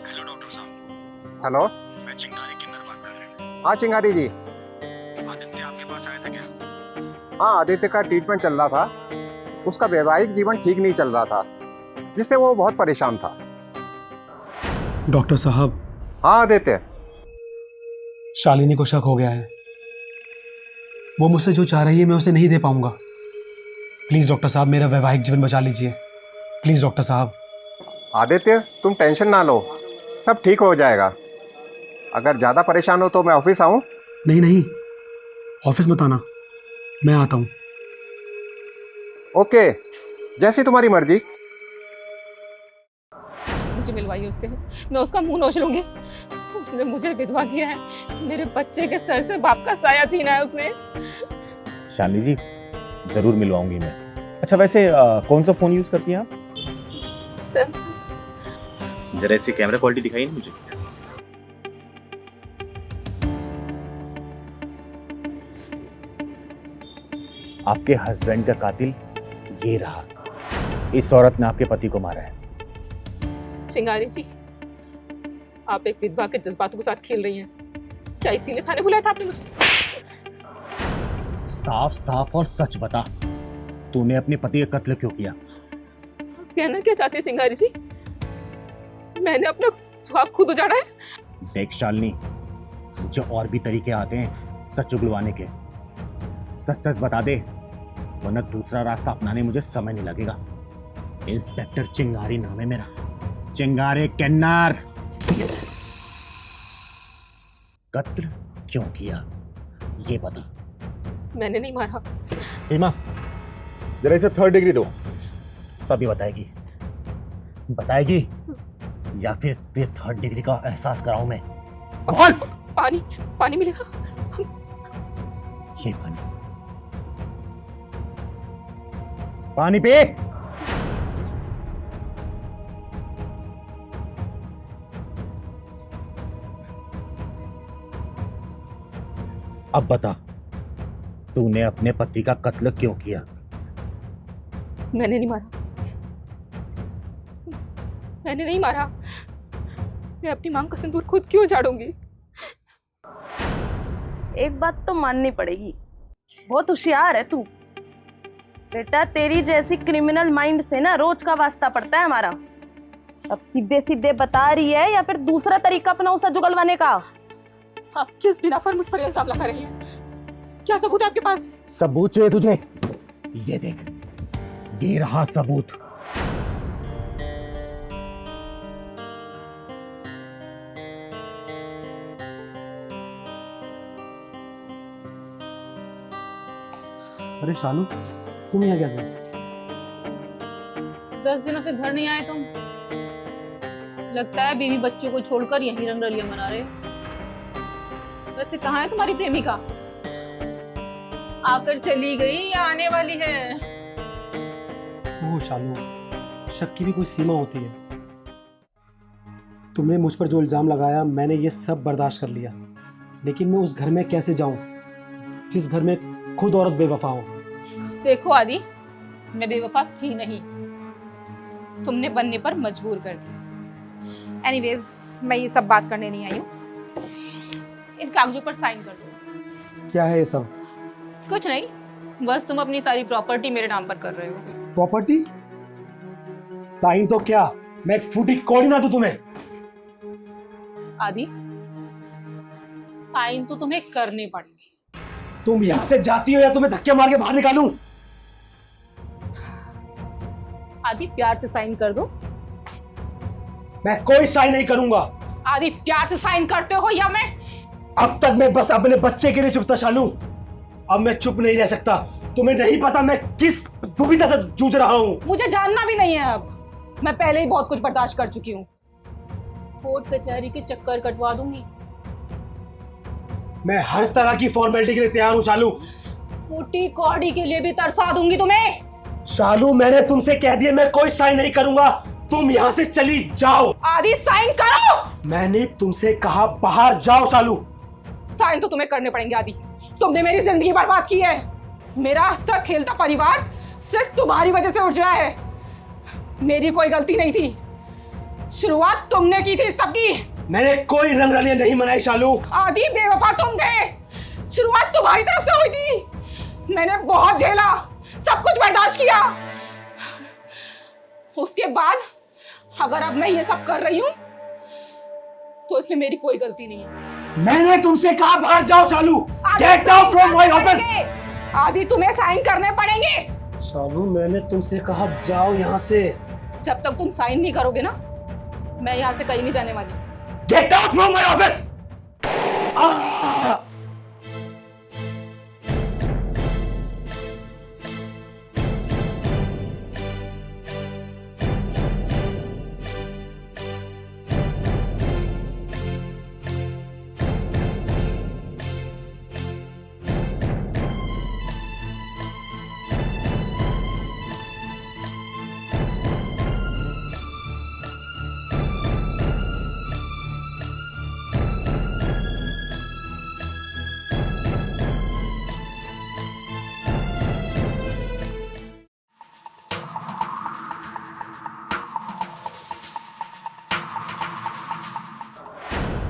हेलो डॉक्टर साहब। हेलो, मैं चिंगारी किन्नर बात कर रहा हूँ। हाँ चिंगारी जी। आदित्य आपके पास आया था क्या? हाँ, आदित्य का ट्रीटमेंट चल रहा था। उसका वैवाहिक जीवन ठीक नहीं चल रहा था, जिससे वो बहुत परेशान था। डॉक्टर साहब। हाँ आदित्य। शालिनी को शक हो गया है। वो मुझसे जो चाह रही है मैं उसे नहीं दे पाऊंगा। प्लीज डॉक्टर साहब, मेरा वैवाहिक जीवन बचा लीजिए। प्लीज डॉक्टर साहब। आदित्य तुम टेंशन ना लो, सब ठीक हो जाएगा। अगर ज़्यादा परेशान हो तो मैं ऑफिस आऊँ? नहीं नहीं, ऑफिस मत आना, मैं आता हूँ। ओके, जैसी तुम्हारी मर्जी। मुझे मिलवाइए उससे, मैं उसका मुंह नोच लूंगी। उसने मुझे विधवा किया है, मेरे बच्चे के सर से बाप का साया छीना है उसने। शालिनी जी, जरूर मिलवाऊंगी मैं। अच्छा वैसे कौन सा फोन यूज करती हैं आप? सर, जरा इसकी कैमरा क्वालिटी दिखाइए ना मुझे। आपके हस्बैंड का कातिल ये रहा। इस औरत ने आपके पति को मारा है। चिंगारी जी, आप एक विधवा के जज्बातों के साथ खेल रही हैं। क्या इसीलिए थाने बुलाया था आपने मुझे? साफ साफ और सच बता, तूने अपने पति का कत्ल क्यों किया? कहना क्या चाहते हैं चिंगारी जी? मैंने अपना सुहाग खुद उजाड़ा है? देख शालिनी, मुझे और भी तरीके आते हैं सच उगलवाने के। सच सच बता दे, वरना दूसरा रास्ता अपनाने मुझे समय नहीं लगेगा। इंस्पेक्टर चिंगारी नाम है मेरा, चिंगारी किन्नर। कत्ल क्यों किया ये बता। मैंने नहीं मारा। सीमा, जरा इसे 3rd डिग्री दो, तभी बताएगी। बताएगी या फिर तुझे 3rd डिग्री का एहसास कराऊं मैं? बोल। पानी, पानी मिलेगा? ये पानी, पानी पी। अब बता, तूने अपने पति का कत्ल क्यों किया? मैंने नहीं मारा, मैंने नहीं मारा। मैं अपनी मांग का सिंदूर खुद क्यों झाड़ूंगी? एक बात तो माननी पड़ेगी, बहुत होशियार है तू बेटा। तेरी जैसी क्रिमिनल माइंड से ना रोज का वास्ता पड़ता है हमारा। अब सीधे सीधे बता रही है या फिर दूसरा तरीका अपनाऊं सच उगलवाने का? आप किस बिना पर मुझ पर इल्जाम लगा रही हैं? क्या सबूत है आपके पास? सबूत चाहिए तुझे? ये देख, ये रहा सबूत। अरे शालू, तुम यहाँ कैसे? 10 दिनों से घर नहीं आए तुम। लगता है बीवी बच्चों को छोड़कर यहीं रंगरलियां मना रहे हो। वैसे कहाँ है तुम्हारी प्रेमिका? आकर चली गई या आने वाली है? ओह शालू, शक की भी कोई सीमा होती है। तुमने मुझ पर जो इल्ज़ाम लगाया मैंने ये सब बर्दाश्त कर लिया, लेकिन मैं उस घर में कैसे जाऊं जिस घर में खुद औरत बेवफा हो? देखो आदि, मैं बेवफा थी नहीं, तुमने बनने पर मजबूर कर दी। एनीवेज, मैं ये सब बात करने नहीं आई हूँ। इन कागजों पर साइन कर दो। क्या है ये सब? कुछ नहीं, बस तुम अपनी सारी प्रॉपर्टी मेरे नाम पर कर रहे हो। प्रॉपर्टी? साइन तो क्या, मैं एक फूटी कौड़ी ना दूं तुम्हें? आदि, साइन तो तुम्हें करने पड़ेंगे। तुम यहां से जाती हो या तुम्हें धक्के मार के बाहर निकालूं? आदि, प्यार से साइन कर दो। मैं कोई साइन नहीं करूंगा। आदि, प्यार से साइन करते हो या मैं? अब तक मैं बस अपने बच्चे के लिए चुप था शालू, अब मैं चुप नहीं रह सकता। तुम्हें नहीं पता मैं किस दुविधा से जूझ रहा हूं। मुझे जानना भी नहीं है अब, मैं पहले ही बहुत कुछ बर्दाश्त कर चुकी हूँ। कोर्ट कचहरी के चक्कर कटवा दूंगी। मैं हर तरह की फॉर्मेलिटी के लिए तैयार हूं शालू। फूटी कौड़ी के लिए भी तरसा दूंगी तुम्हें। शालू, मैंने तुमसे कह दिया मैं कोई साइन नहीं करूंगा, तुम यहां से चली जाओ। आदि, साइन करो। मैंने तुमसे कहा बाहर जाओ शालू। साइन तो तुम्हें करने पड़ेंगे आदि, तुमने मेरी जिंदगी बर्बाद की है। मेरा हंसता खेलता परिवार सिर्फ तुम्हारी वजह से उठ गया है। मेरी कोई गलती नहीं थी, शुरुआत तुमने की थी सबकी। मैंने कोई रंगरलियां नहीं मनाई शालू। आदि, बेवफा तुम थे, शुरुआत तुम्हारी तरफ से हुई थी। मैंने बहुत झेला, सब कुछ बर्दाश्त किया। उसके बाद अगर अब मैं ये सब कर रही हूं तो इसमें मेरी कोई गलती नहीं है। मैंने तुमसे कहा बाहर जाओ Shalu. Get out from my office. Adi, तुम्हें साइन करने पड़ेंगे। शालू, मैंने तुमसे कहा जाओ यहाँ से। जब तक तुम साइन नहीं करोगे ना, मैं यहाँ से कहीं नहीं जाने वाली। Gate out from my office.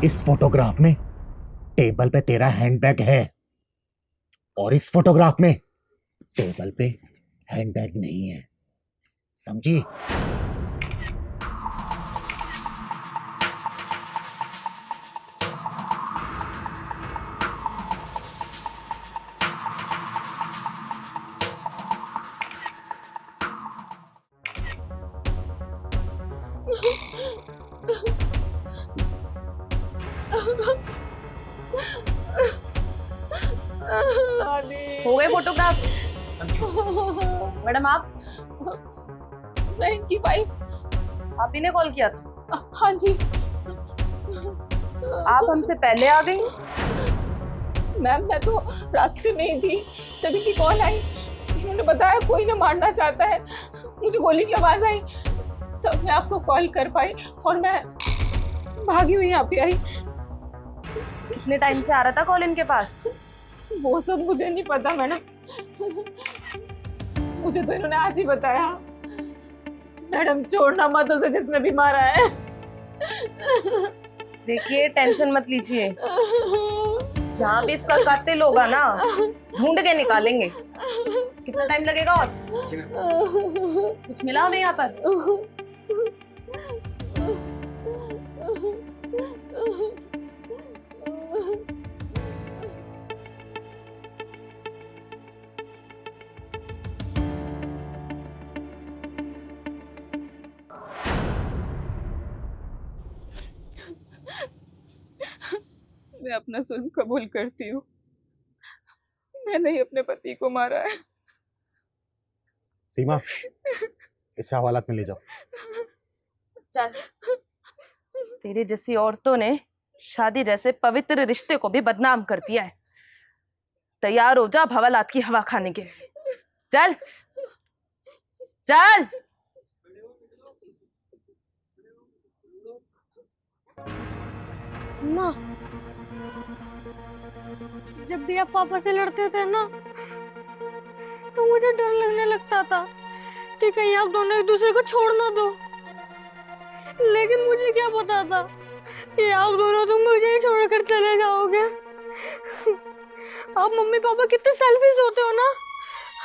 इस फोटोग्राफ में टेबल पे तेरा हैंडबैग है और इस फोटोग्राफ में टेबल पे हैंडबैग नहीं है, समझी? हो गए फोटोग्राफ? मैडम आप? मैं इनकी वाइफ। आप ही ने कॉल किया था? हाँ जी। आप हमसे पहले आ गई। मैम मैं तो रास्ते में ही थी तभी की कॉल आई। इन्होंने बताया कोई ना मारना चाहता है, मुझे गोली की आवाज आई तब मैं आपको कॉल कर पाई और मैं भागी हुई यहाँ पे आई। कितने टाइम से आ रहा था कॉल इनके पास? वो सब मुझे नहीं पता मैडम, मुझे तो इन्होंने आज ही बताया। मैडम छोड़ना मत उसे जिसने भी मारा है। देखिए टेंशन मत लीजिए, जहाँ भी इसका कातिल होगा ना ढूंढ के निकालेंगे। कितना टाइम लगेगा और? कुछ मिला हमें यहाँ पर? मैं अपना जुल्म कबूल करती हूँ, मैंने ही अपने पति को मारा है। सीमा, इसे हवालात में ले जाओ। चल, तेरे जैसी औरतों ने शादी जैसे पवित्र रिश्ते को भी बदनाम कर दिया है। तैयार हो जा हवालात की हवा खाने के लिए। चल चल। माँ, जब भी आप पापा से लड़ते थे ना तो मुझे डर लगने लगता था कि कहीं आप दोनों एक दूसरे को छोड़ ना दो। लेकिन मुझे क्या पता था कि आप दोनों तो मुझे ही छोड़कर चले जाओगे। आप मम्मी पापा कितने सेल्फिश होते हो ना,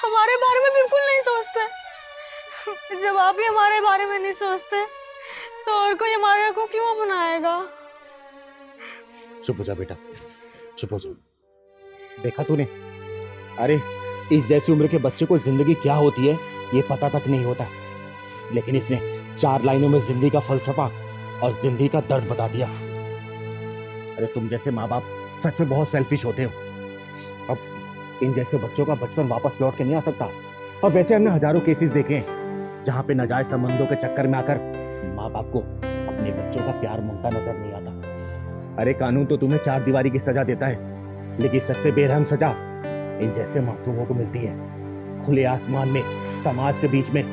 हमारे बारे में बिल्कुल नहीं सोचते। जब आप ही हमारे बारे में नहीं सोचते तो और कोई हमारे को क्यों अपनाएगा? चुप हो जा बेटा, चुप हो जा। देखा तूने, अरे इस जैसी उम्र के बच्चे को जिंदगी क्या होती है ये पता तक नहीं होता, लेकिन इसने 4 लाइनों में जिंदगी का फलसफा और जिंदगी का दर्द बता दिया। अरे तुम जैसे माँ बाप सच में बहुत सेल्फिश होते हो। अब इन जैसे बच्चों का बचपन वापस लौट के नहीं आ सकता। और वैसे हमने हजारों केसेस देखे हैं जहाँ पे नाजायज संबंधों के चक्कर में आकर माँ बाप को अपने बच्चों का प्यार ममता नजर नहीं आता। अरे कानून तो तुम्हें 4 दीवारी की सजा देता है, लेकिन सबसे बेरहम सजा इन जैसे मासूमों को मिलती है। खुले आसमान में, समाज के बीच में,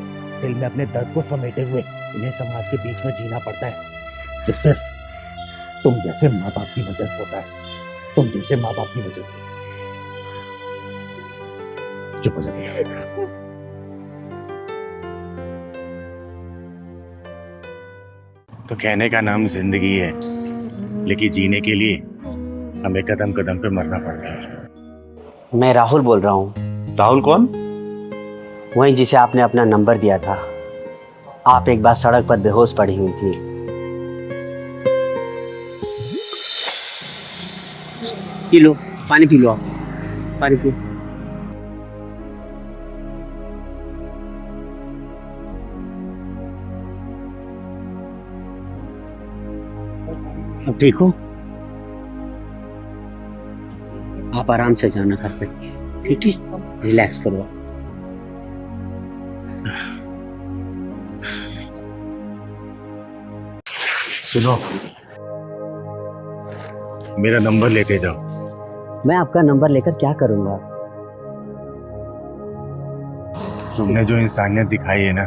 दिल में अपने दर्द को समेटे हुए इन्हें समाज के बीच में जीना पड़ता है, जो सिर्फ तुम जैसे माँ बाप की वजह से होता है। तुम जैसे माँ बाप की वजह से। चुप हो जा। तो कहने का नाम जिंदगी है, लेकिन जीने के लिए हमें कदम कदम पे मरना पड़ता है। मैं राहुल बोल रहा हूँ। राहुल कौन? वही जिसे आपने अपना नंबर दिया था। आप एक बार सड़क पर बेहोश पड़ी हुई थी। पी लो, पानी पी लो, आप पानी पी। अब देखो, आप आराम से जाना घर पे, ठीक है? रिलैक्स करो। सुनो, मेरा नंबर लेके जाओ। मैं आपका नंबर लेकर क्या करूंगा? तुमने जो इंसानियत दिखाई है ना,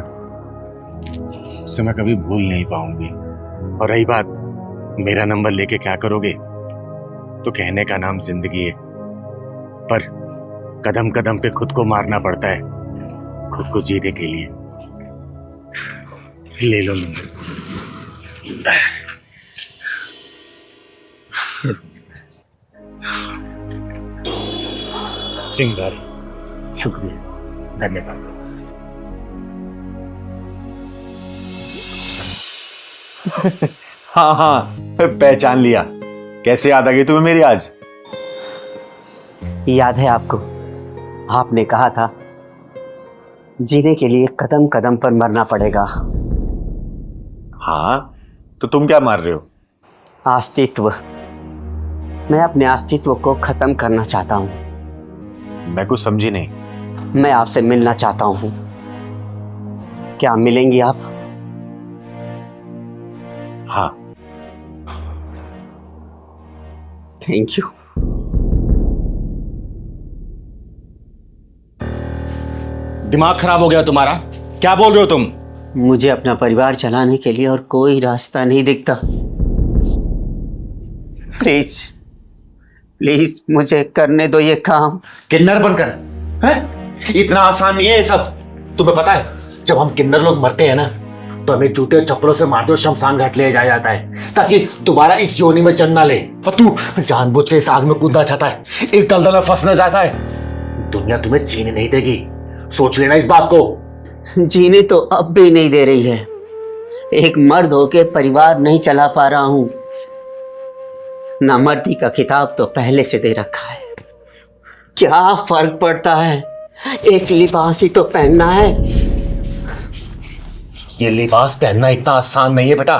उसे मैं कभी भूल नहीं पाऊंगी। और रही बात मेरा नंबर लेके क्या करोगे, तो कहने का नाम जिंदगी है, पर कदम कदम पे खुद को मारना पड़ता है खुद को जीने के लिए। ले लो नंबर। चिंगारी। शुक्रिया, धन्यवाद। हाँ हाँ, पहचान लिया। कैसे याद आ गई तुम्हें मेरी आज? याद है आपको, आपने कहा था जीने के लिए कदम कदम पर मरना पड़ेगा। हाँ, तो तुम क्या मार रहे हो? अस्तित्व। मैं अपने अस्तित्व को खत्म करना चाहता हूँ। मैं कुछ समझी नहीं। मैं आपसे मिलना चाहता हूं, क्या मिलेंगी आप? हाँ। Thank you. दिमाग खराब हो गया तुम्हारा? क्या बोल रहे हो तुम? मुझे अपना परिवार चलाने के लिए और कोई रास्ता नहीं दिखता। प्लीज प्लीज मुझे करने दो ये काम। किन्नर बनकर हैं? इतना आसान नहीं है ये सब। तुम्हें पता है जब हम किन्नर लोग मरते हैं ना तो हमें जूते चप्पलों से मारते हुए शमशान घाट ले जाया जाता है ताकि दोबारा इस योनि में जन्म ना ले। और तू जानबूझ के इस आग में कूदना चाहता है, इस दलदल में फंसना चाहता है। दुनिया तुम्हें जीने नहीं देगी, सोच लेना इस बात को। जीने तो अब भी नहीं दे रही है। एक मर्द होके परिवार नहीं चला पा रहा हूं। नामर्दी का खिताब तो पहले से दे रखा है। क्या फर्क पड़ता है, एक लिबास ही तो पहनना है। ये लिबास पहनना इतना आसान नहीं है बेटा।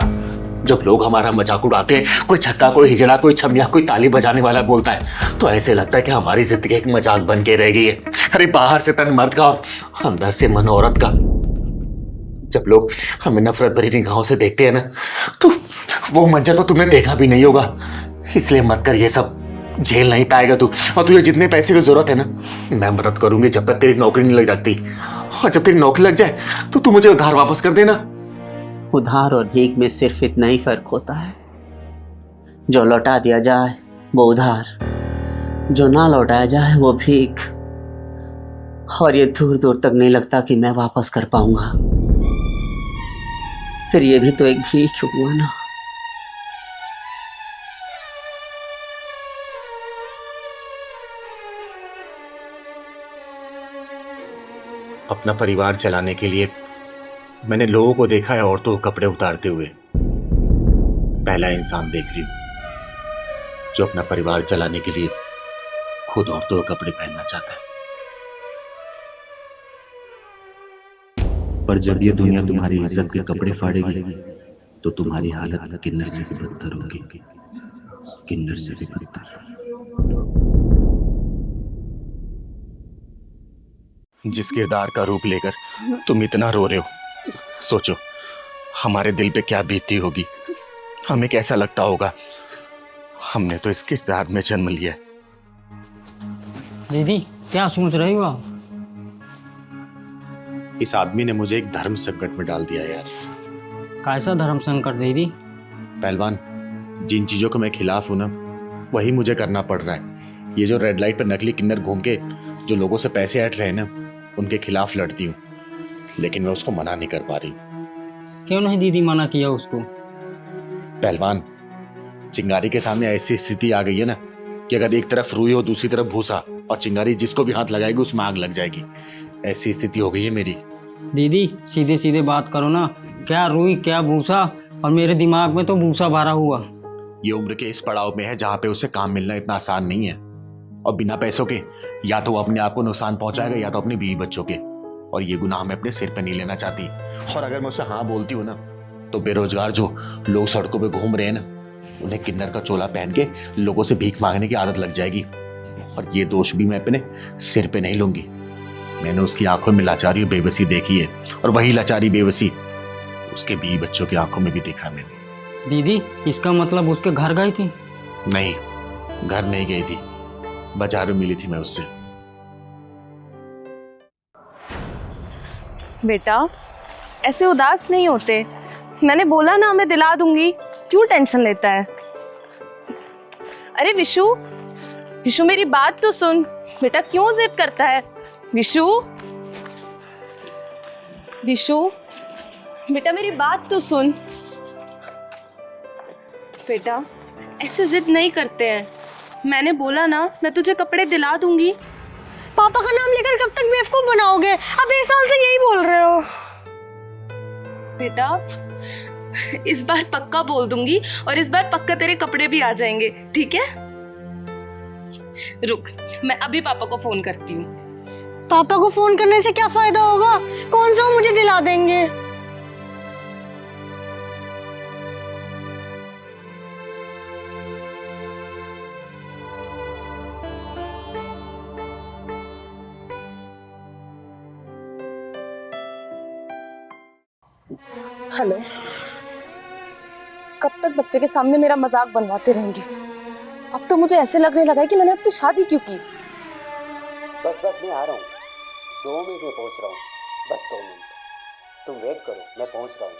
जब लोग हमारा मजाक उड़ाते हैं, कोई छक्का, कोई हिजड़ा, कोई छमिया, कोई ताली बजाने वाला बोलता है तो ऐसे लगता है कि हमारी जिंदगी एक मजाक बन के रह गई है। अरे बाहर से तन मर्द का और अंदर से मन औरत का। जब लोग हमें नफरत भरी निगाहों से देखते हैं ना तो वो मंजर तो तुमने देखा भी नहीं होगा। इसलिए मत कर ये सब, झेल नहीं पाएगा तू। और तुझे जितने पैसे की जरूरत है ना मैं मदद करूंगी जब तक तेरी नौकरी नहीं लग जाती। और जब तेरी नौकरी लग जाए तो तू मुझे उधार वापस कर देना। उधार और भीख में सिर्फ इतना ही फर्क होता है, जो लौटा दिया जाए वो उधार, जो ना लौटाया जाए वो भीख। और ये दूर दूर तक नहीं लगता कि मैं वापस कर पाऊंगा। फिर ये भी तो एक भीख हुआ ना। अपना परिवार चलाने के लिए मैंने लोगों को देखा है औरतों को कपड़े उतारते हुए। पहला इंसान देख रही हूं जो अपना परिवार चलाने के लिए खुद औरतों को कपड़े पहनना चाहता है। पर जब ये दुनिया तुम्हारी इज्जत के कपड़े फाड़ेगी तो तुम्हारी हालत किन्नर से भी बदतर होगी, किन्नर से भी बदतर। जिस किरदार का रूप लेकर तुम इतना रो रहे हो, सोचो हमारे दिल पे क्या बीतती होगी, हमें कैसा लगता होगा। हमने तो इस किरदार में जन्म लिया है। दीदी क्या सोच रही हो आप? इस आदमी ने मुझे एक धर्म संकट में डाल दिया यार। कैसा धर्म संकट दीदी? पहलवान, जिन चीजों के मैं खिलाफ हूं ना वही मुझे करना पड़ रहा है। ये जो रेड लाइट पर नकली किन्नर घूम के जो लोगों से पैसे हट रहे हैं ना उनके खिलाफ लड़ती हूँ, लेकिन मैं उसको मना नहीं कर पा रही। क्यों नहीं दीदी मना किया उसको? पहलवान, चिंगारी के सामने ऐसी स्थिति आ गई है ना कि अगर एक तरफ रुई हो दूसरी तरफ भूसा, और चिंगारी जिसको भी हाथ लगाएगी उसमें आग लग जाएगी। ऐसी स्थिति हो गई है मेरी। दीदी सीधे सीधे बात करो ना, क्या रुई क्या भूसा, और मेरे दिमाग में तो भूसा भरा हुआ। ये उम्र के इस पड़ाव में है जहां पे उसे काम मिलना इतना आसान नहीं है, और बिना पैसों के या तो वो अपने आप को नुकसान पहुंचाएगा या तो अपने बीवी बच्चों के। और ये गुनाह मैं अपने सिर पे नहीं लेना चाहती। और अगर मैं उसे हाँ बोलती हूँ ना तो बेरोजगार जो लोग सड़कों पे घूम रहे हैं ना उन्हें किन्नर का चोला पहन के लोगों से भीख मांगने की आदत लग जाएगी। और ये दोष भी मैं अपने सिर पे नहीं लूंगी। मैंने उसकी आंखों में लाचारी और बेबसी देखी है, और वही लाचारी बेबसी उसके बीवी बच्चों की आंखों में भी देखा मैंने। दीदी इसका मतलब उसके घर गई थी? नहीं, घर नहीं गई थी, बाजार में मिली थी मैं उससे। बेटा ऐसे उदास नहीं होते, मैंने बोला ना मैं दिला दूंगी, क्यों टेंशन लेता है? अरे विशु, विशु मेरी बात तो सुन। बेटा क्यों जिद करता है? विशु, विशु बेटा मेरी बात तो सुन। बेटा ऐसे जिद नहीं करते हैं, मैंने बोला ना मैं तुझे कपड़े दिला दूंगी। पापा का नाम लेकर कब तक बेवकूफ बनाओगे? अब 1 साल से यही बोल रहे हो। बेटा इस बार पक्का बोल दूंगी, और इस बार पक्का तेरे कपड़े भी आ जाएंगे, ठीक है? रुक, मैं अभी पापा को फोन करती हूँ। पापा को फोन करने से क्या फायदा होगा? कौन सा वो मुझे दिला देंगे? हेलो, कब तक बच्चे के सामने मेरा मजाक बनवाते रहेंगे? अब तो मुझे ऐसे लगने लगा है कि मैंने आपसे शादी क्यों की। बस मैं आ रहा हूँ, 2 मिनट में पहुँच रहा हूँ, बस 2 मिनट, तुम वेट करो, मैं पहुँच रहा हूँ।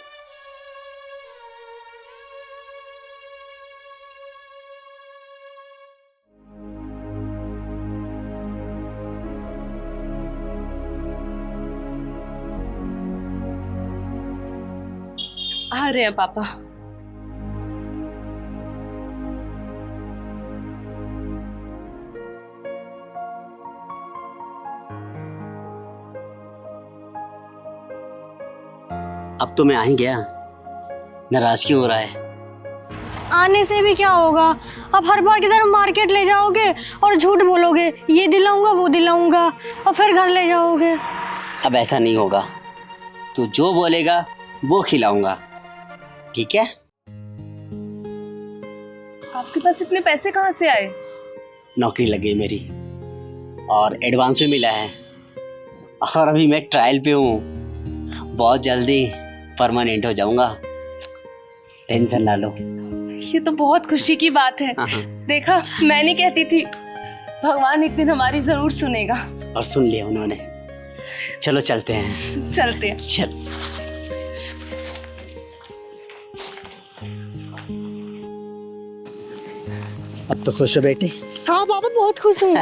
आ रहे हैं पापा। अब तो मैं आ ही गया, नाराज क्यों हो रहा है? आने से भी क्या होगा? अब हर बार की तरह मार्केट ले जाओगे और झूठ बोलोगे, ये दिलाऊंगा वो दिलाऊंगा, और फिर घर ले जाओगे। अब ऐसा नहीं होगा, तू जो बोलेगा वो खिलाऊंगा, ठीक है? आपके पास इतने पैसे कहाँ से आए? नौकरी लगी मेरी और एडवांस भी मिला है, और अभी मैं ट्रायल पे हूँ, बहुत जल्दी परमानेंट हो जाऊंगा, टेंशन ना लो। ये तो बहुत खुशी की बात है। देखा, मैं नहीं कहती थी, भगवान एक दिन हमारी जरूर सुनेगा। और सुन लिया उन्होंने। चलो चलते हैं। चलते हैं। चल। अब तो खुश हो बेटी? हाँ पापा, बहुत खुश हूँ।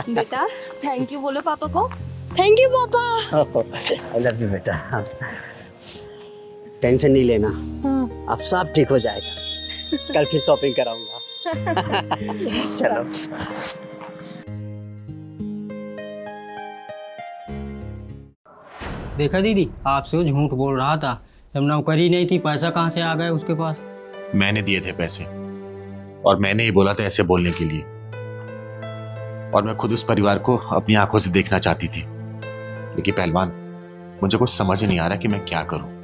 बेटा थैंक यू बोलो पापा को। थैंक यू पापा। आई लव यू बेटा। टेंशन नहीं लेना, अब सब ठीक हो जाएगा, कल फिर शॉपिंग कराऊंगा। चलो। देखा दीदी, आपसे वो झूठ बोल रहा था, जब नौकरी नहीं थी पैसा कहाँ से आ गए उसके पास? मैंने दिए थे पैसे और मैंने ही बोला था ऐसे बोलने के लिए, और मैं खुद उस परिवार को अपनी आंखों से देखना चाहती थी, लेकिन पहलवान मुझे कुछ समझ नहीं आ रहा कि मैं क्या करूं।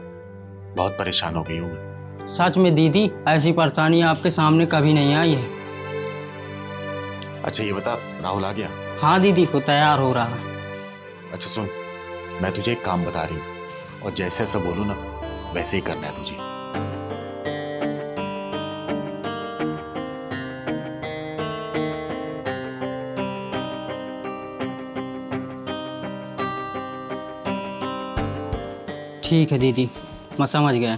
बहुत परेशान हो गई हूं। सच में दीदी, ऐसी परेशानी आपके सामने कभी नहीं आई है। अच्छा ये बता, राहुल आ गया? हाँ दीदी, वो तैयार हो रहा है। अच्छा सुन, मैं तुझे एक काम बता रही हूँ और जैसे ऐसा बोलूँ ना वैसे ही करना है तुझे। ठीक है दीदी, मैं समझ गया।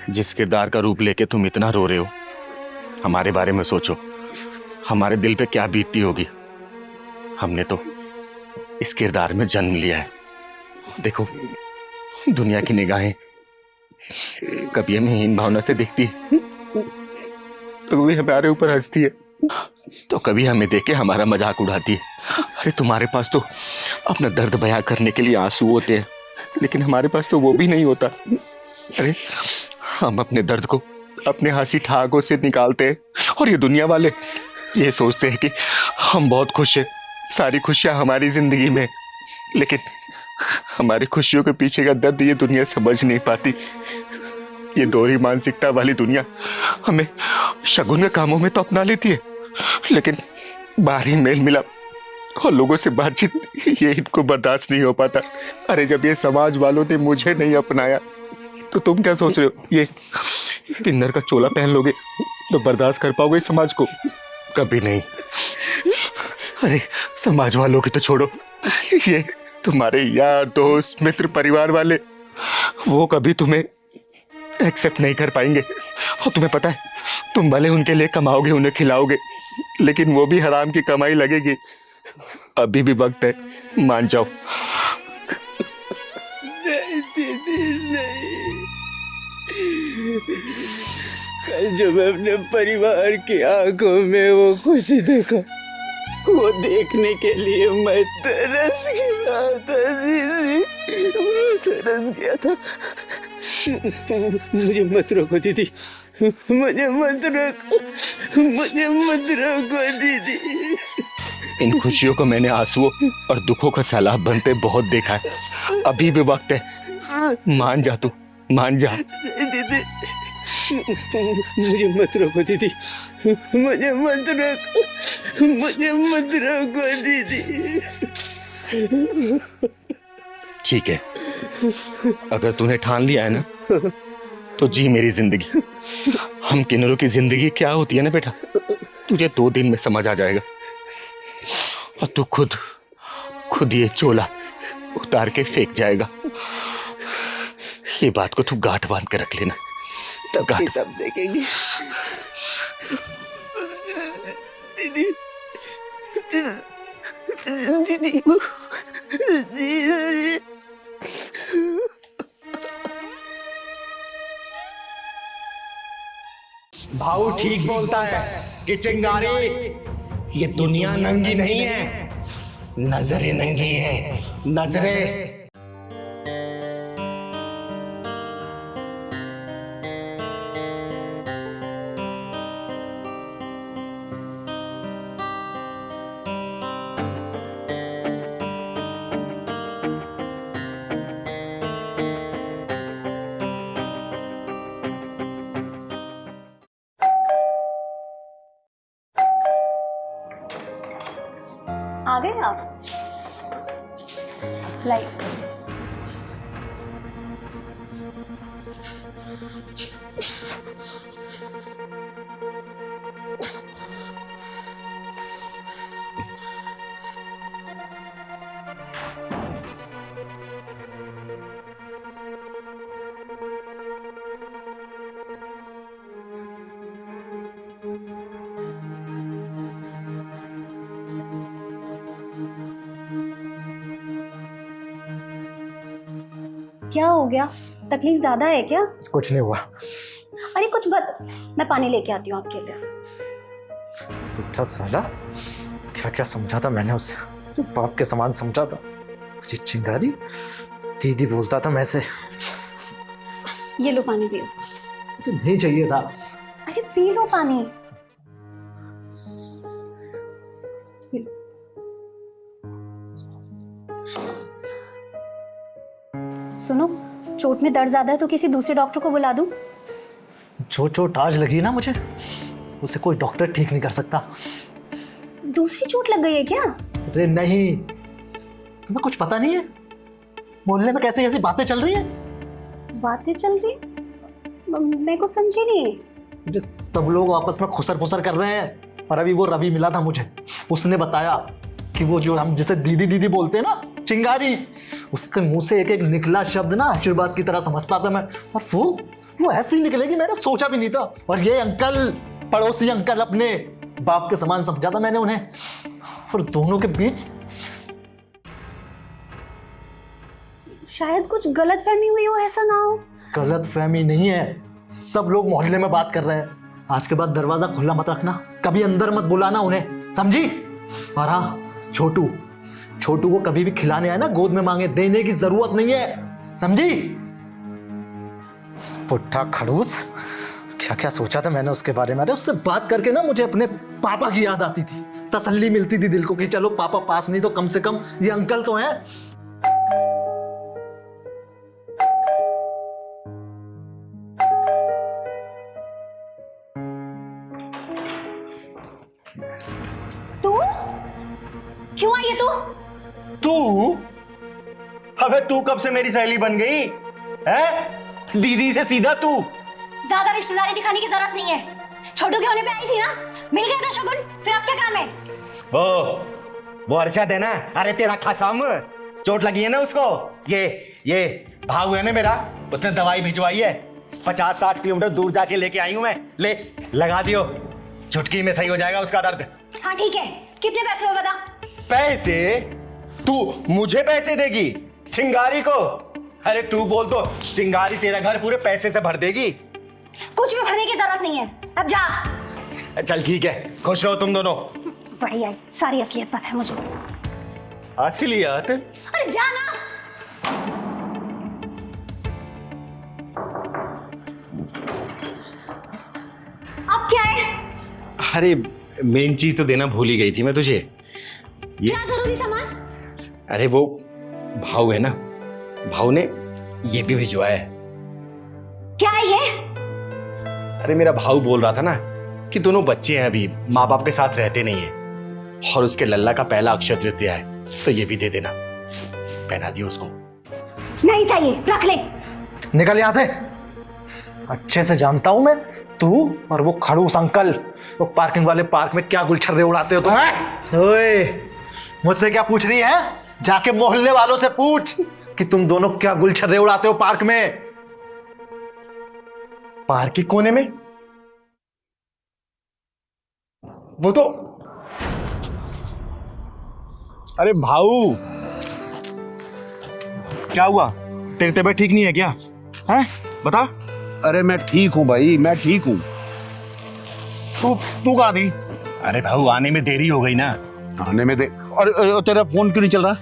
जिस किरदार का रूप लेके तुम इतना रो रहे हो, हमारे बारे में सोचो, हमारे दिल पे क्या बीतती होगी। हमने तो इस किरदार में जन्म लिया है। देखो, दुनिया की निगाहें कभी हमें हीन भावना से देखती है, तो कभी हमारे ऊपर हंसती है, तो कभी हमें देख के हमारा मजाक उड़ाती है। अरे तुम्हारे पास तो अपना दर्द बयां करने के लिए आंसू होते हैं, लेकिन हमारे पास तो वो भी नहीं होता। अरे हम अपने दर्द को अपने हंसी ठहाकों से निकालते हैं, और ये दुनिया वाले ये सोचते हैं कि हम बहुत खुश हैं, सारी खुशियां हमारी जिंदगी में, लेकिन हमारी खुशियों के पीछे का दर्द ये दुनिया समझ नहीं पाती। ये दोहरी मानसिकता वाली दुनिया हमें शगुन के कामों में तो अपना लेती है, लेकिन बाहरी मेल मिलाप और लोगों से बातचीत ये इनको बर्दाश्त नहीं हो पाता। अरे जब ये समाज वालों ने मुझे नहीं अपनाया, तो तुम क्या सोच रहे हो ये किन्नर का चोला पहन लोगे तो बर्दाश्त कर पाओगे समाज को? कभी नहीं। अरे समाज वालों की तो छोड़ो, ये तुम्हारे यार दोस्त मित्र परिवार वाले, वो कभी तुम्हें एक्सेप्ट नहीं कर पाएंगे। और तुम्हें पता है, तुम भले उनके लिए कमाओगे, उन्हें खिलाओगे, लेकिन वो भी हराम की कमाई लगेगी। अभी भी वक्त है, मान जाओ। नहीं दीदी नहीं, कल जब मैं अपने परिवार की आंखों में वो खुशी देखा, वो देखने के लिए मैं तरस गया था दीदी। तरस गया था। मुझे मत रोको दीदी, मुझे मत रोको, मुझे मत रोको दीदी। इन खुशियों को मैंने आंसुओं और दुखों का सैलाब बनते बहुत देखा है। अभी भी वक्त है, मान जा तू, मान जा। दीदी मुझे मत रोको दीदी, मुझे मत रोको, मुझे मत रोको दीदी। ठीक है, अगर तूने ठान लिया है ना तो जी मेरी जिंदगी। हम किन्नरों की जिंदगी क्या होती है ना बेटा, तुझे 2 दिन में समझ आ जाएगा। और तू खुद ये चोला उतार के फेंक जाएगा। ये बात को तू गांठ बांध के रख लेना। तब देखेंगे दीदी, दीदी, दीदी। भाऊ ठीक बोलता है कि चिंगारी, ये दुनिया नंगी नहीं है, नजरें नंगी है, नजरें। आ गए आप? लाइट क्या हो गया? तकलीफ ज्यादा है क्या? कुछ नहीं हुआ। अरे कुछ मत, मैं पानी लेके आती हूँ आपके लिए। उठा साला, क्या क्या समझा था मैंने उसे, बाप के समान समझा था। जी चिंगारी दीदी बोलता था मैं से। ये लो पानी पियो। तो नहीं चाहिए था। अरे पी लो पानी। सुनो, चोट में दर्द ज्यादा है तो किसी दूसरे डॉक्टर को बुला दूं? जो चोट आज लगी ना मुझे, उसे कोई डॉक्टर ठीक नहीं कर सकता। दूसरी चोट लग गई है क्या? अरे नहीं, तुम्हें कुछ पता नहीं है मोहल्ले में कैसे कैसी बातें चल रही है? बातें चल रही? मैं कुछ समझी नहीं। सब लोग आपस में खुसर फुसर कर रहे हैं। और अभी वो रवि मिला था मुझे, उसने बताया कि वो जो हम जिसे दीदी दीदी बोलते हैं ना, चिंगारी, उसके मुंह से एक एक निकला शब्द ना आशीर्वाद की तरह समझता था मैं। और वो ऐसे ही निकलेगी, मैंने सोचा भी नहीं था। और ये अंकल, पड़ोसी अंकल, अपने बाप के समान समझा था मैंने उन्हें। और दोनों के बीच शायद कुछ गलत फहमी हुई हो, ऐसा ना हो? गलत फहमी नहीं है, सब लोग मोहल्ले में बात कर रहे हैं। आज के बाद दरवाजा खुला मत रखना, कभी अंदर मत बुलाना उन्हें, समझी? और हाँ, छोटू को कभी भी खिलाने आए ना, गोद में मांगे, देने की जरूरत नहीं है, समझी? पुट्ठा खड़ूस, क्या क्या सोचा था मैंने उसके बारे में। अरे उससे बात करके ना मुझे अपने पापा की याद आती थी, तसल्ली मिलती थी दिल को कि चलो पापा पास नहीं तो कम से कम ये अंकल तो हैं। क्यों आई है तू? अबे तू कब से मेरी सहेली बन गई है? दीदी से सीधा तू। ज्यादा रिश्तेदारी दिखाने की जरूरत नहीं है। छोटू के होने पे आई थी ना, मिल गया ना शगुन, फिर अब क्या काम है? वो अरशद है ना, अरे तेरा खसम, चोट लगी है ना उसको। ये भाऊ है ना मेरा, उसने दवाई भिजवाई है, 50-60 किलोमीटर दूर जाके लेके आई हूं मैं। ले लगा दियो, चुटकी में सही हो जाएगा उसका दर्द। हाँ ठीक है, कितने पैसे हुए बता? पैसे? तू मुझे पैसे देगी चिंगारी को? अरे तू बोल तो चिंगारी तेरा घर पूरे पैसे से भर देगी। कुछ भी भरने की जरूरत नहीं है, अब जा। चल ठीक है, खुश रहो तुम दोनों। बढ़िया है, सारी असलियत पता है मुझे। असलियत? अरे जा ना। क्या है? अरे मेन चीज तो देना भूल ही गई थी मैं तुझे। क्या जरूरी सामान? अरे वो भाव है ना, भाव ने ये भी भिजवाया है। क्या है ये? अरे मेरा भाव बोल रहा था ना कि दोनों बच्चे हैं, अभी माँ बाप के साथ रहते नहीं है, और उसके लल्ला का पहला अक्षय तृतीया है, तो ये भी दे देना, पहना दियो उसको। नहीं चाहिए, रख ले। निकल यहाँ से। अच्छे से जानता हूं मैं, तू और वो खड़ूस अंकल वो पार्किंग वाले पार्क में क्या गुलछर्रे उड़ाते हो तुम। ओए, मुझसे क्या पूछ रही है? जाके मोहल्ले वालों से पूछ कि तुम दोनों क्या गुलछर्रे उड़ाते हो पार्क में। पार्क के कोने में? वो तो अरे भाऊ, क्या हुआ? तेरी तबीयत ठीक नहीं है क्या? हैं? बता। अरे मैं ठीक हूँ भाई, मैं ठीक हूँ। तू कहाँ थी? अरे भाऊ, आने में देरी हो गई ना। आने में और तेरा फोन क्यों नहीं चल रहा?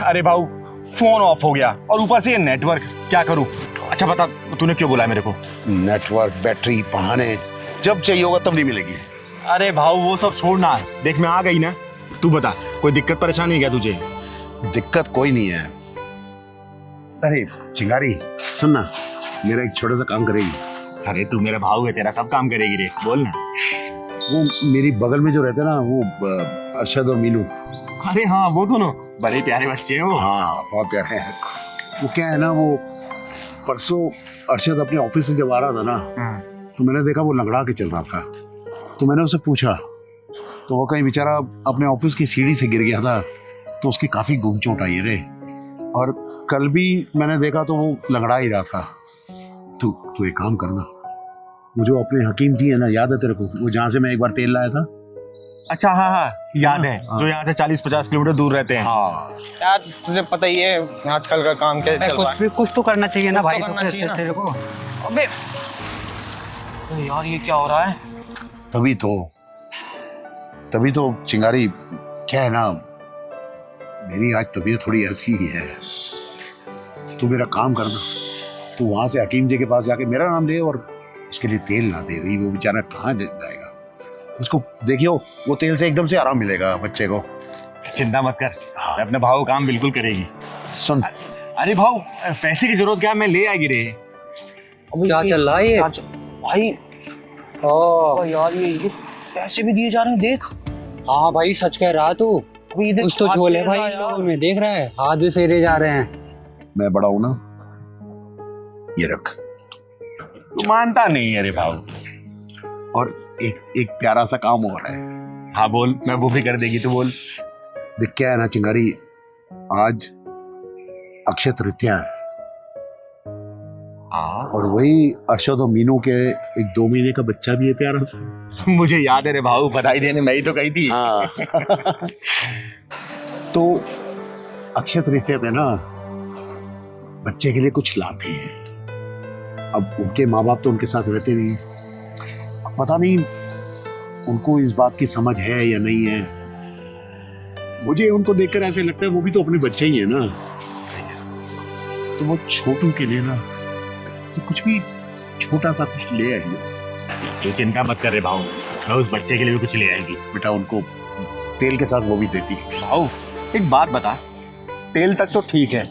अरे भाऊ, फोन ऑफ हो गया और ऊपर से ये नेटवर्क, क्या करूं? अच्छा बता, तूने क्यों बुलाया मेरे को? नेटवर्क, बैटरी, बहाने, जब चाहिए होगा तब नहीं मिलेगी। अरे भाऊ वो सब छोड़ना, देख मैं आ गई ना। तू बता, कोई दिक्कत परेशानी है क्या तुझे? दिक्कत कोई नहीं है। अरे चिंगारी सुन ना, मेरा एक छोटा सा काम करेगी? अरे तू मेरा भाऊ है, तेरा सब काम करेगी रे, बोल ना। वो मेरी बगल में जो रहते हैं ना, वो अरशद और मीनू। अरे हाँ, वो दोनों बड़े प्यारे बच्चे हैं वो। हाँ बहुत प्यारे हैं। वो क्या है ना, वो परसों अरशद अपने ऑफिस से जब आ रहा था ना, तो मैंने देखा वो लंगड़ा के चल रहा था। तो मैंने उससे पूछा, तो वो कहीं बेचारा अपने ऑफिस की सीढ़ी से गिर गया था, तो उसकी काफी गुम चोट आई है रे। और कल भी मैंने देखा तो वो लंगड़ा ही रहा था। तू एक काम करना, वो जो अपने हकीम जी है ना, याद है तेरे को, वो जहाँ से मैं एक बार तेल लाया था? अच्छा हाँ हाँ याद है, जो यहाँ से 40-50 किलोमीटर दूर रहते हैं। हाँ यार तुझे पता ही है आजकल का काम क्या चल रहा है। कुछ तो करना चाहिए ना भाई, करना चाहिए ना। तेरे को। अबे यार ये क्या हो रहा है? तभी तो चिंगारी, क्या है ना, मेरी आज तबीयत थोड़ी ऐसी ही है। तू मेरा काम करना, तू वहां से हकीम जी के पास जाके मेरा नाम ले और उसके लिए तेल ला दे। रही वो बेचारा कहाँ जाएगा, उसको देखियो, वो तेल से एकदम से आराम मिलेगा बच्चे को। चिंता मत कर, मैं अपने भाव काम बिल्कुल करेगी। सुन, अरे भाव, पैसे की जरूरत क्या, मैं ले आएगी रे। क्या चल रहा है ये भाई? यार ये पैसे भी दिए जा रहे हैं, देख। हाँ भाई, सच कह रहा तू। कुछ तो झोल है भाई इन लोगों में, देख रहा है, हाथ भी फेरे जा रहे हैं। मैं बड़ा हूं ना, ये रख। तू मानता नहीं अरे भाव। और एक प्यारा सा काम हो रहा है। हाँ बोल, मैं वो भी कर देगी, तू बोल। देख क्या है ना चिंगारी, आज अक्षय तृतीया है। और वही अरशद और मीनू के एक 2 महीने का बच्चा भी है, प्यारा सा। मुझे याद है रे भाऊ, बधाई देने मैं ही तो कही थी। हाँ तो अक्षय तृतीया पे ना बच्चे के लिए कुछ लाते हैं। अब उनके माँ बाप तो उनके साथ रहते नहीं, अब पता नहीं उनको इस बात की समझ है या नहीं है। मुझे उनको देखकर ऐसे लगता है वो भी तो अपने बच्चे ही है ना। तो वो छोटू के लिए ना, तो कुछ भी छोटा सा कुछ ले आइए। तू चिंता मत कर रे भाऊ, मैं उस बच्चे के लिए भी कुछ ले आएगी। बेटा उनको तेल के साथ वो भी देती। भाऊ एक बात बता, तेल तक तो ठीक है,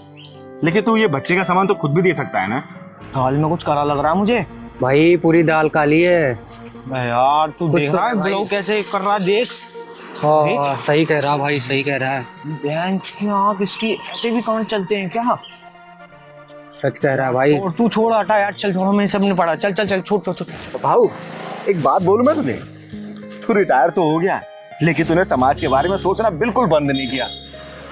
लेकिन तू ये बच्चे का सामान तो खुद भी दे सकता है ना। दाल में कुछ काला लग रहा है मुझे। भाई पूरी दाल काली है। यार तू कुछ देख तो रहा है भाई। ग्लो कैसे कर रहा है, देख। हाँ सही कह रहा भाई, सही कह रहा है। बैंक की आँख इसकी, ऐसे भी काम चलते हैं क्या? सच कह रहा है भाई। और तू छोड़, हटा यार, चल छोड़, मैं सब नहीं पढ़ा। चल चल चल, छोड़। भाऊ एक बात बोलूं मैं तुझे, तू रिटायर तो हो गया, लेकिन तूने समाज के बारे में सोचना बिल्कुल बंद नहीं किया।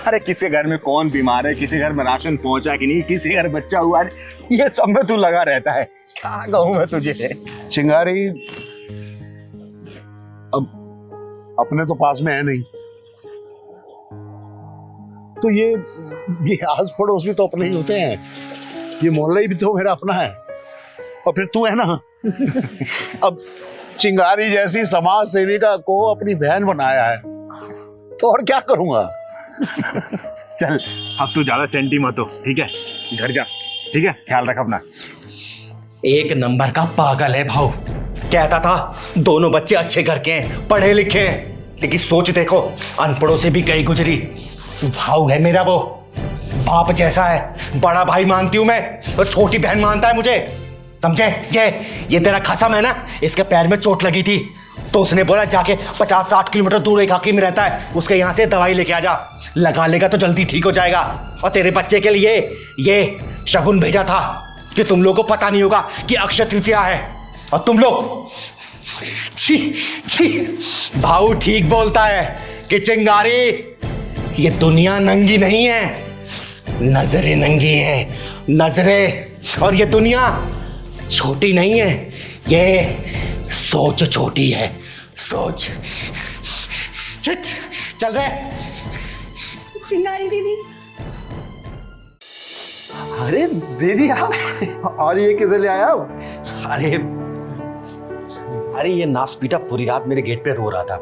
अरे किसी घर में कौन बीमार है, किसी घर में राशन पहुंचा कि नहीं, किसी घर बच्चा हुआ है, ये सब में तू लगा रहता है। क्या कहूं मैं तुझे। चिंगारी अब अपने तो पास में है नहीं, तो ये आस पड़ोस भी तो अपने ही होते हैं, ये मोहल्ला भी तो मेरा अपना है, और फिर तू है ना। अब चिंगारी जैसी समाज सेविका को अपनी बहन बनाया है, तो और क्या करूंगा। चल अब तू ज्यादा सेंटी मत हो, ठीक है, घर जा, ठीक है, ख्याल रख अपना। एक नंबर का पागल है भाऊ। कहता था दोनों बच्चे अच्छे घर के हैं, पढ़े लिखे हैं, लेकिन सोच देखो अनपढ़ों से भी कई गुजरी। भाव है मेरा वो, बाप जैसा है, बड़ा भाई मानती हूं मैं और छोटी बहन मानता है मुझे, समझे? ये तेरा खसम है ना, इसके पैर में चोट लगी थी तो उसने बोला जाके 50-60 किलोमीटर दूर एक हकीम रहता है, उसके यहाँ से दवाई लेके आ जा, लगा लेगा तो जल्दी ठीक हो जाएगा। और तेरे बच्चे के लिए ये शगुन भेजा था कि तुम लोगों को पता नहीं होगा कि अक्षय तृतीया है, और तुम लोग छी छी। भाऊ ठीक बोलता है कि चिंगारी ये दुनिया नंगी नहीं है, नजरें नंगी है, नजरें। और ये दुनिया छोटी नहीं है, ये सोच छोटी है, सोच। चिट चल रहे। चिंगारी दीदी, अरे दीदी आप, और ये किसे ले आया? अरे ये नासपीटा पूरी रात मेरे गेट पे रो रहा था,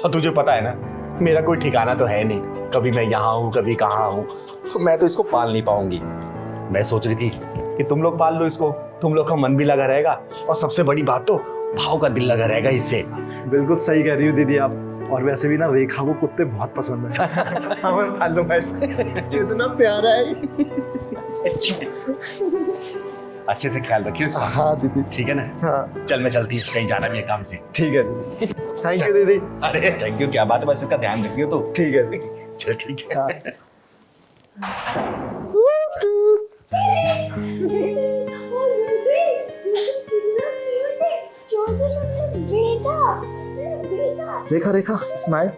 और तुझे पता है ना मेरा कोई ठिकाना तो है नहीं, कभी मैं यहाँ हूँ कभी कहाँ हूँ, तो मैं तो इसको पाल नहीं पाऊंगी। मैं सोच रही थी कि तुम लोग पाल लो इसको, तुम लोग का मन भी लगा रहेगा और सबसे बड़ी बात तो भाव का दिल लगा रहेगा इससे। बिल्कुल सही कह रही हो दीदी आप, और वैसे भी ना रेखा को कुत्ते बहुत पसंद है। हमें पाल लो वैसे, कितना प्यारा है। अच्छे से ख्याल रखियो इसका। हाँ दीदी। ठीक है ना? हाँ। चल मैं चलती हूँ, कहीं जाना भी है काम से। ठीक है दीदी। थैंक यू दीदी। अरे थैंक यू क्या बात है, बस इसका ध्यान रखियो तो। ठीक है। चल ठीक है। रेखा रेखा स्माइल।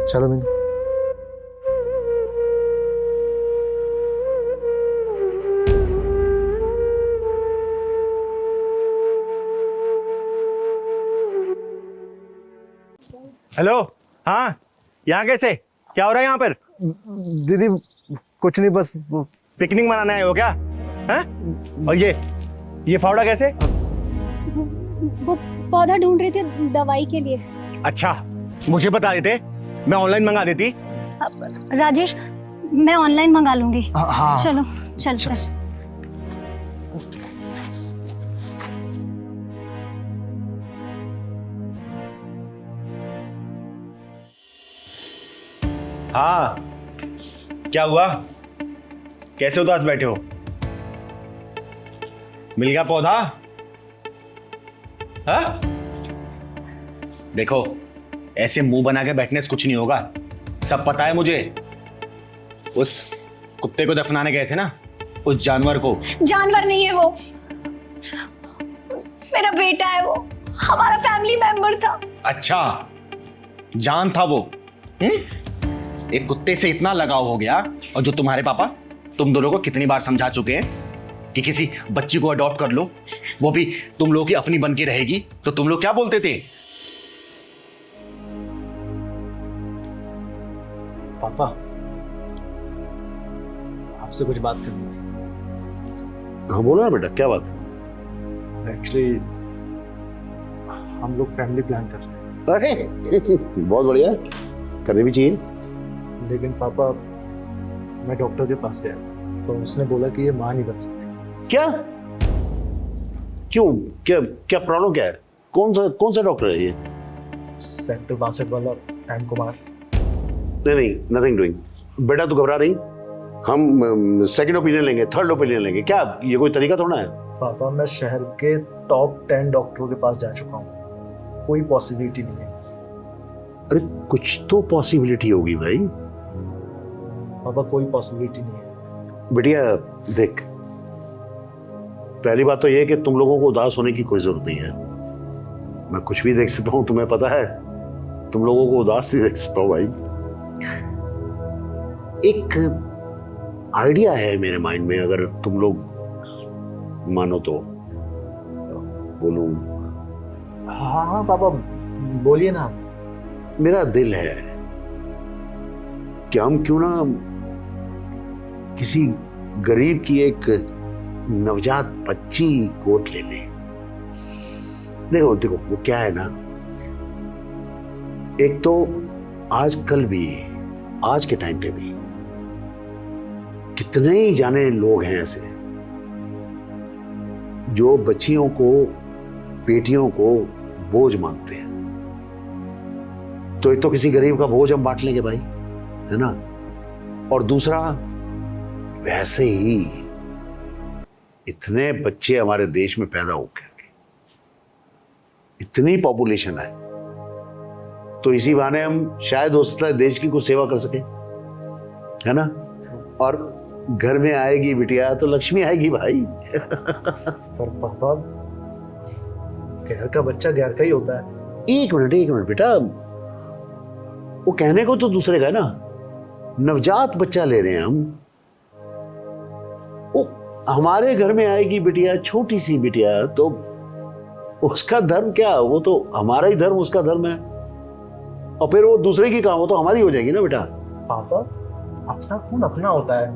चलो मीनू। हेलो, हाँ यहाँ कैसे, क्या हो रहा है यहाँ पर? दीदी कुछ नहीं, बस पिकनिक मनाने आए हो क्या? हैं? और ये फावड़ा कैसे? वो पौधा ढूंढ रहे थे दवाई के लिए। अच्छा मुझे बता देते, मैं ऑनलाइन मंगा देती। राजेश मैं ऑनलाइन मंगा लूंगी। हाँ। चलो चलते हैं। हाँ क्या हुआ, कैसे उदास बैठे हो? मिल गया पौधा? हाँ देखो ऐसे मुंह बना के बैठने से कुछ नहीं होगा, सब पता है मुझे। उस कुत्ते को दफनाने गए थे ना, उस जानवर को। जानवर नहीं है वो, मेरा बेटा है, वो हमारा फैमिली मेंबर था। अच्छा जान था वो? एक कुत्ते से इतना लगाव हो गया, और जो तुम्हारे पापा तुम दोनों को कितनी बार समझा चुके हैं कि किसी बच्ची को अडॉप्ट कर लो, वो भी तुम लोगों की अपनी बन के रहेगी, तो तुम लोग क्या बोलते थे? पापा आपसे कुछ बात करनी थी। हाँ बोलो ना बेटा, क्या बात? एक्चुअली हम लोग फैमिली प्लान कर रहे हैं। अरे बहुत बढ़िया, करनी भी चाहिए। लेकिन पापा मैं डॉक्टर के पास गया तो उसने बोला कि ये माँ नहीं बन सकती। क्या? क्यों? क्या क्या प्रॉब्लम क्या है? कौन सा डॉक्टर है ये? सेक्टर 62 वाला एम कुमार। नहीं नथिंग डूइंग। बेटा तू घबरा रही, हम सेकंड ओपिनियन लेंगे, थर्ड ओपिनियन लेंगे, क्या ये कोई तरीका थोड़ा है? पापा मैं शहर के टॉप 10 डॉक्टरों के पास जा चुका हूँ, कोई पॉसिबिलिटी नहीं है। अरे कुछ तो पॉसिबिलिटी होगी भाई। पापा कोई पॉसिबिलिटी नहीं है। बेटिया देख, पहली बात तो ये है कि तुम लोगों को उदास होने की कोई जरूरत नहीं है। मैं कुछ भी देख सकता हूँ, तुम्हें पता है, तुम लोगों को उदास नहीं देख सकता हूँ भाई। एक आइडिया है मेरे माइंड में, अगर तुम लोग मानो तो बोलूं। हाँ हाँ पापा, बोलिए ना। मेरा दिल है कि हम क्यों ना किसी गरीब की एक नवजात बच्ची गोद ले लें। देखो देखो वो क्या है ना, एक तो आजकल भी, आज के टाइम पे भी कितने ही जाने लोग हैं ऐसे जो बच्चियों को, बेटियों को बोझ मानते हैं। तो एक तो किसी गरीब का बोझ हम बांट लेंगे भाई, है ना, और दूसरा वैसे ही इतने बच्चे हमारे देश में पैदा हो गए, इतनी पॉपुलेशन है, तो इसी बहाने हम शायद हो सकता है देश की कुछ सेवा कर सके, है ना। और घर में आएगी बिटिया तो लक्ष्मी आएगी भाई। पर पापा, घर का बच्चा घर का ही होता है। एक मिनट बेटा, वो कहने को तो दूसरे का है ना, नवजात बच्चा ले रहे हैं हम, वो हमारे घर में आएगी बिटिया, छोटी सी बिटिया, तो उसका धर्म क्या, वो तो हमारा ही धर्म उसका धर्म है, और फिर वो दूसरे की काम, वो तो हमारी हो जाएगी ना बेटा। पापा, अपना खून अपना होता है,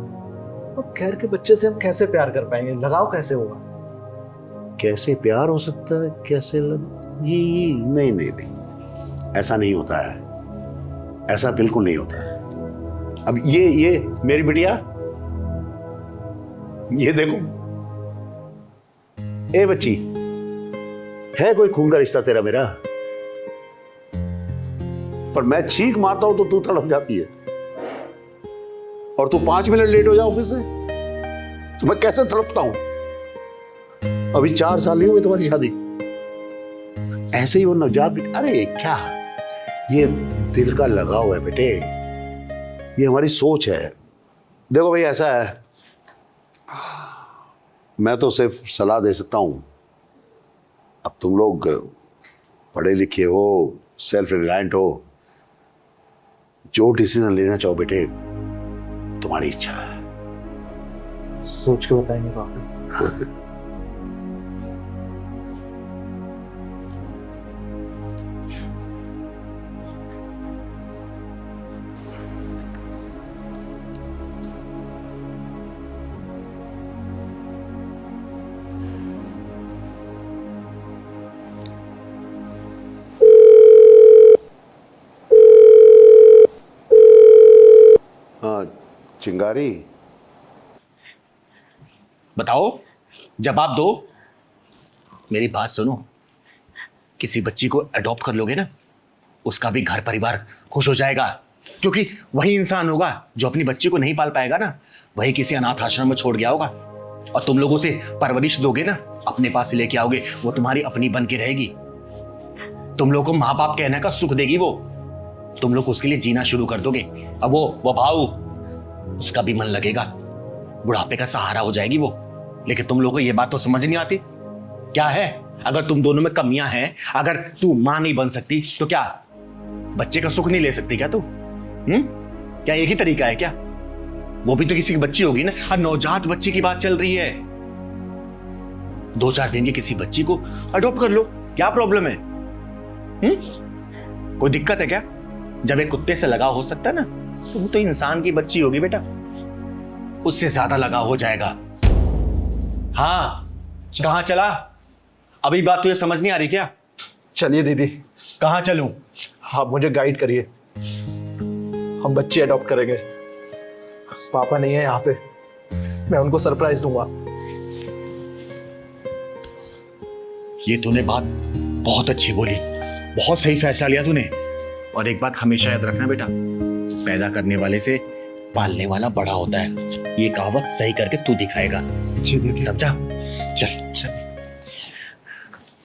तो घर के बच्चे से हम कैसे प्यार कर पाएंगे, लगाव कैसे होगा? कैसे प्यार हो सकता है, कैसे ये नहीं नहीं नहीं, ऐसा नहीं होता है, ऐसा बिल्कुल नहीं होता है। अब ये मेरी बिटिया, ये देखो, ए बच्ची, है कोई खून का रिश्ता तेरा मेरा? पर मैं चीख मारता हूं तो तू तड़प जाती है, और तू 5 मिनट लेट हो जा ऑफिस से तो मैं कैसे तड़पता हूं। अभी 4 साल नहीं हुए तुम्हारी शादी, ऐसे ही वो नवजात बेटी। अरे क्या, ये दिल का लगाव है बेटे, ये हमारी सोच है। देखो भाई, ऐसा है, मैं तो सिर्फ सलाह दे सकता हूं। अब तुम लोग पढ़े लिखे हो, सेल्फ रिलायंट हो, जो डिसीजन लेना चाहो बेटे, तुम्हारी इच्छा है। सोच के बताएंगे पापा। हाँ चिंगारी, बताओ, जवाब दो। मेरी बात सुनो, किसी बच्ची को अडॉप्ट कर लोगे ना, उसका भी घर परिवार खुश हो जाएगा, क्योंकि वही इंसान होगा जो अपनी बच्ची को नहीं पाल पाएगा ना, वही किसी अनाथ आश्रम में छोड़ गया होगा, और तुम लोगों से परवरिश दोगे ना, अपने पास लेके आओगे, वो तुम्हारी अपनी बन के रहेगी। तुम लोग को माँ बाप कहने का सुख देगी वो, तुम लोग उसके लिए जीना शुरू कर दोगे। अब वो भाऊ, उसका भी मन लगेगा, बुढ़ापे का सहारा हो जाएगी वो। लेकिन तुम लोगों को ये बात तो समझ नहीं आती। क्या है, अगर तुम दोनों में कमियां हैं, अगर तू मां नहीं बन सकती तो क्या बच्चे का सुख नहीं ले सकती क्या तू? क्या एक ही तरीका है क्या? वो भी तो किसी की बच्ची होगी ना। और नवजात बच्ची की बात चल रही है, 2-4 दिन की किसी बच्ची को अडॉप्ट कर लो, क्या प्रॉब्लम है? कोई दिक्कत है क्या? जब एक कुत्ते से लगाव हो सकता है ना, तो वो तो इंसान की बच्ची होगी बेटा, उससे ज्यादा लगाव हो जाएगा। हाँ, कहां चला? अभी बात तुझे समझ नहीं आ रही क्या? चलिए दीदी। कहां चलूं? आप मुझे गाइड करिए, हम बच्चे अडॉप्ट करेंगे। पापा नहीं है यहाँ पे, मैं उनको सरप्राइज दूंगा। ये तूने बात बहुत अच्छी बोली, बहुत सही फैसला लिया तूने। और एक बात हमेशा याद रखना बेटा, पैदा करने वाले से पालने वाला बड़ा होता है। ये कहावत सही करके तू दिखाएगा, समझा? चल चल।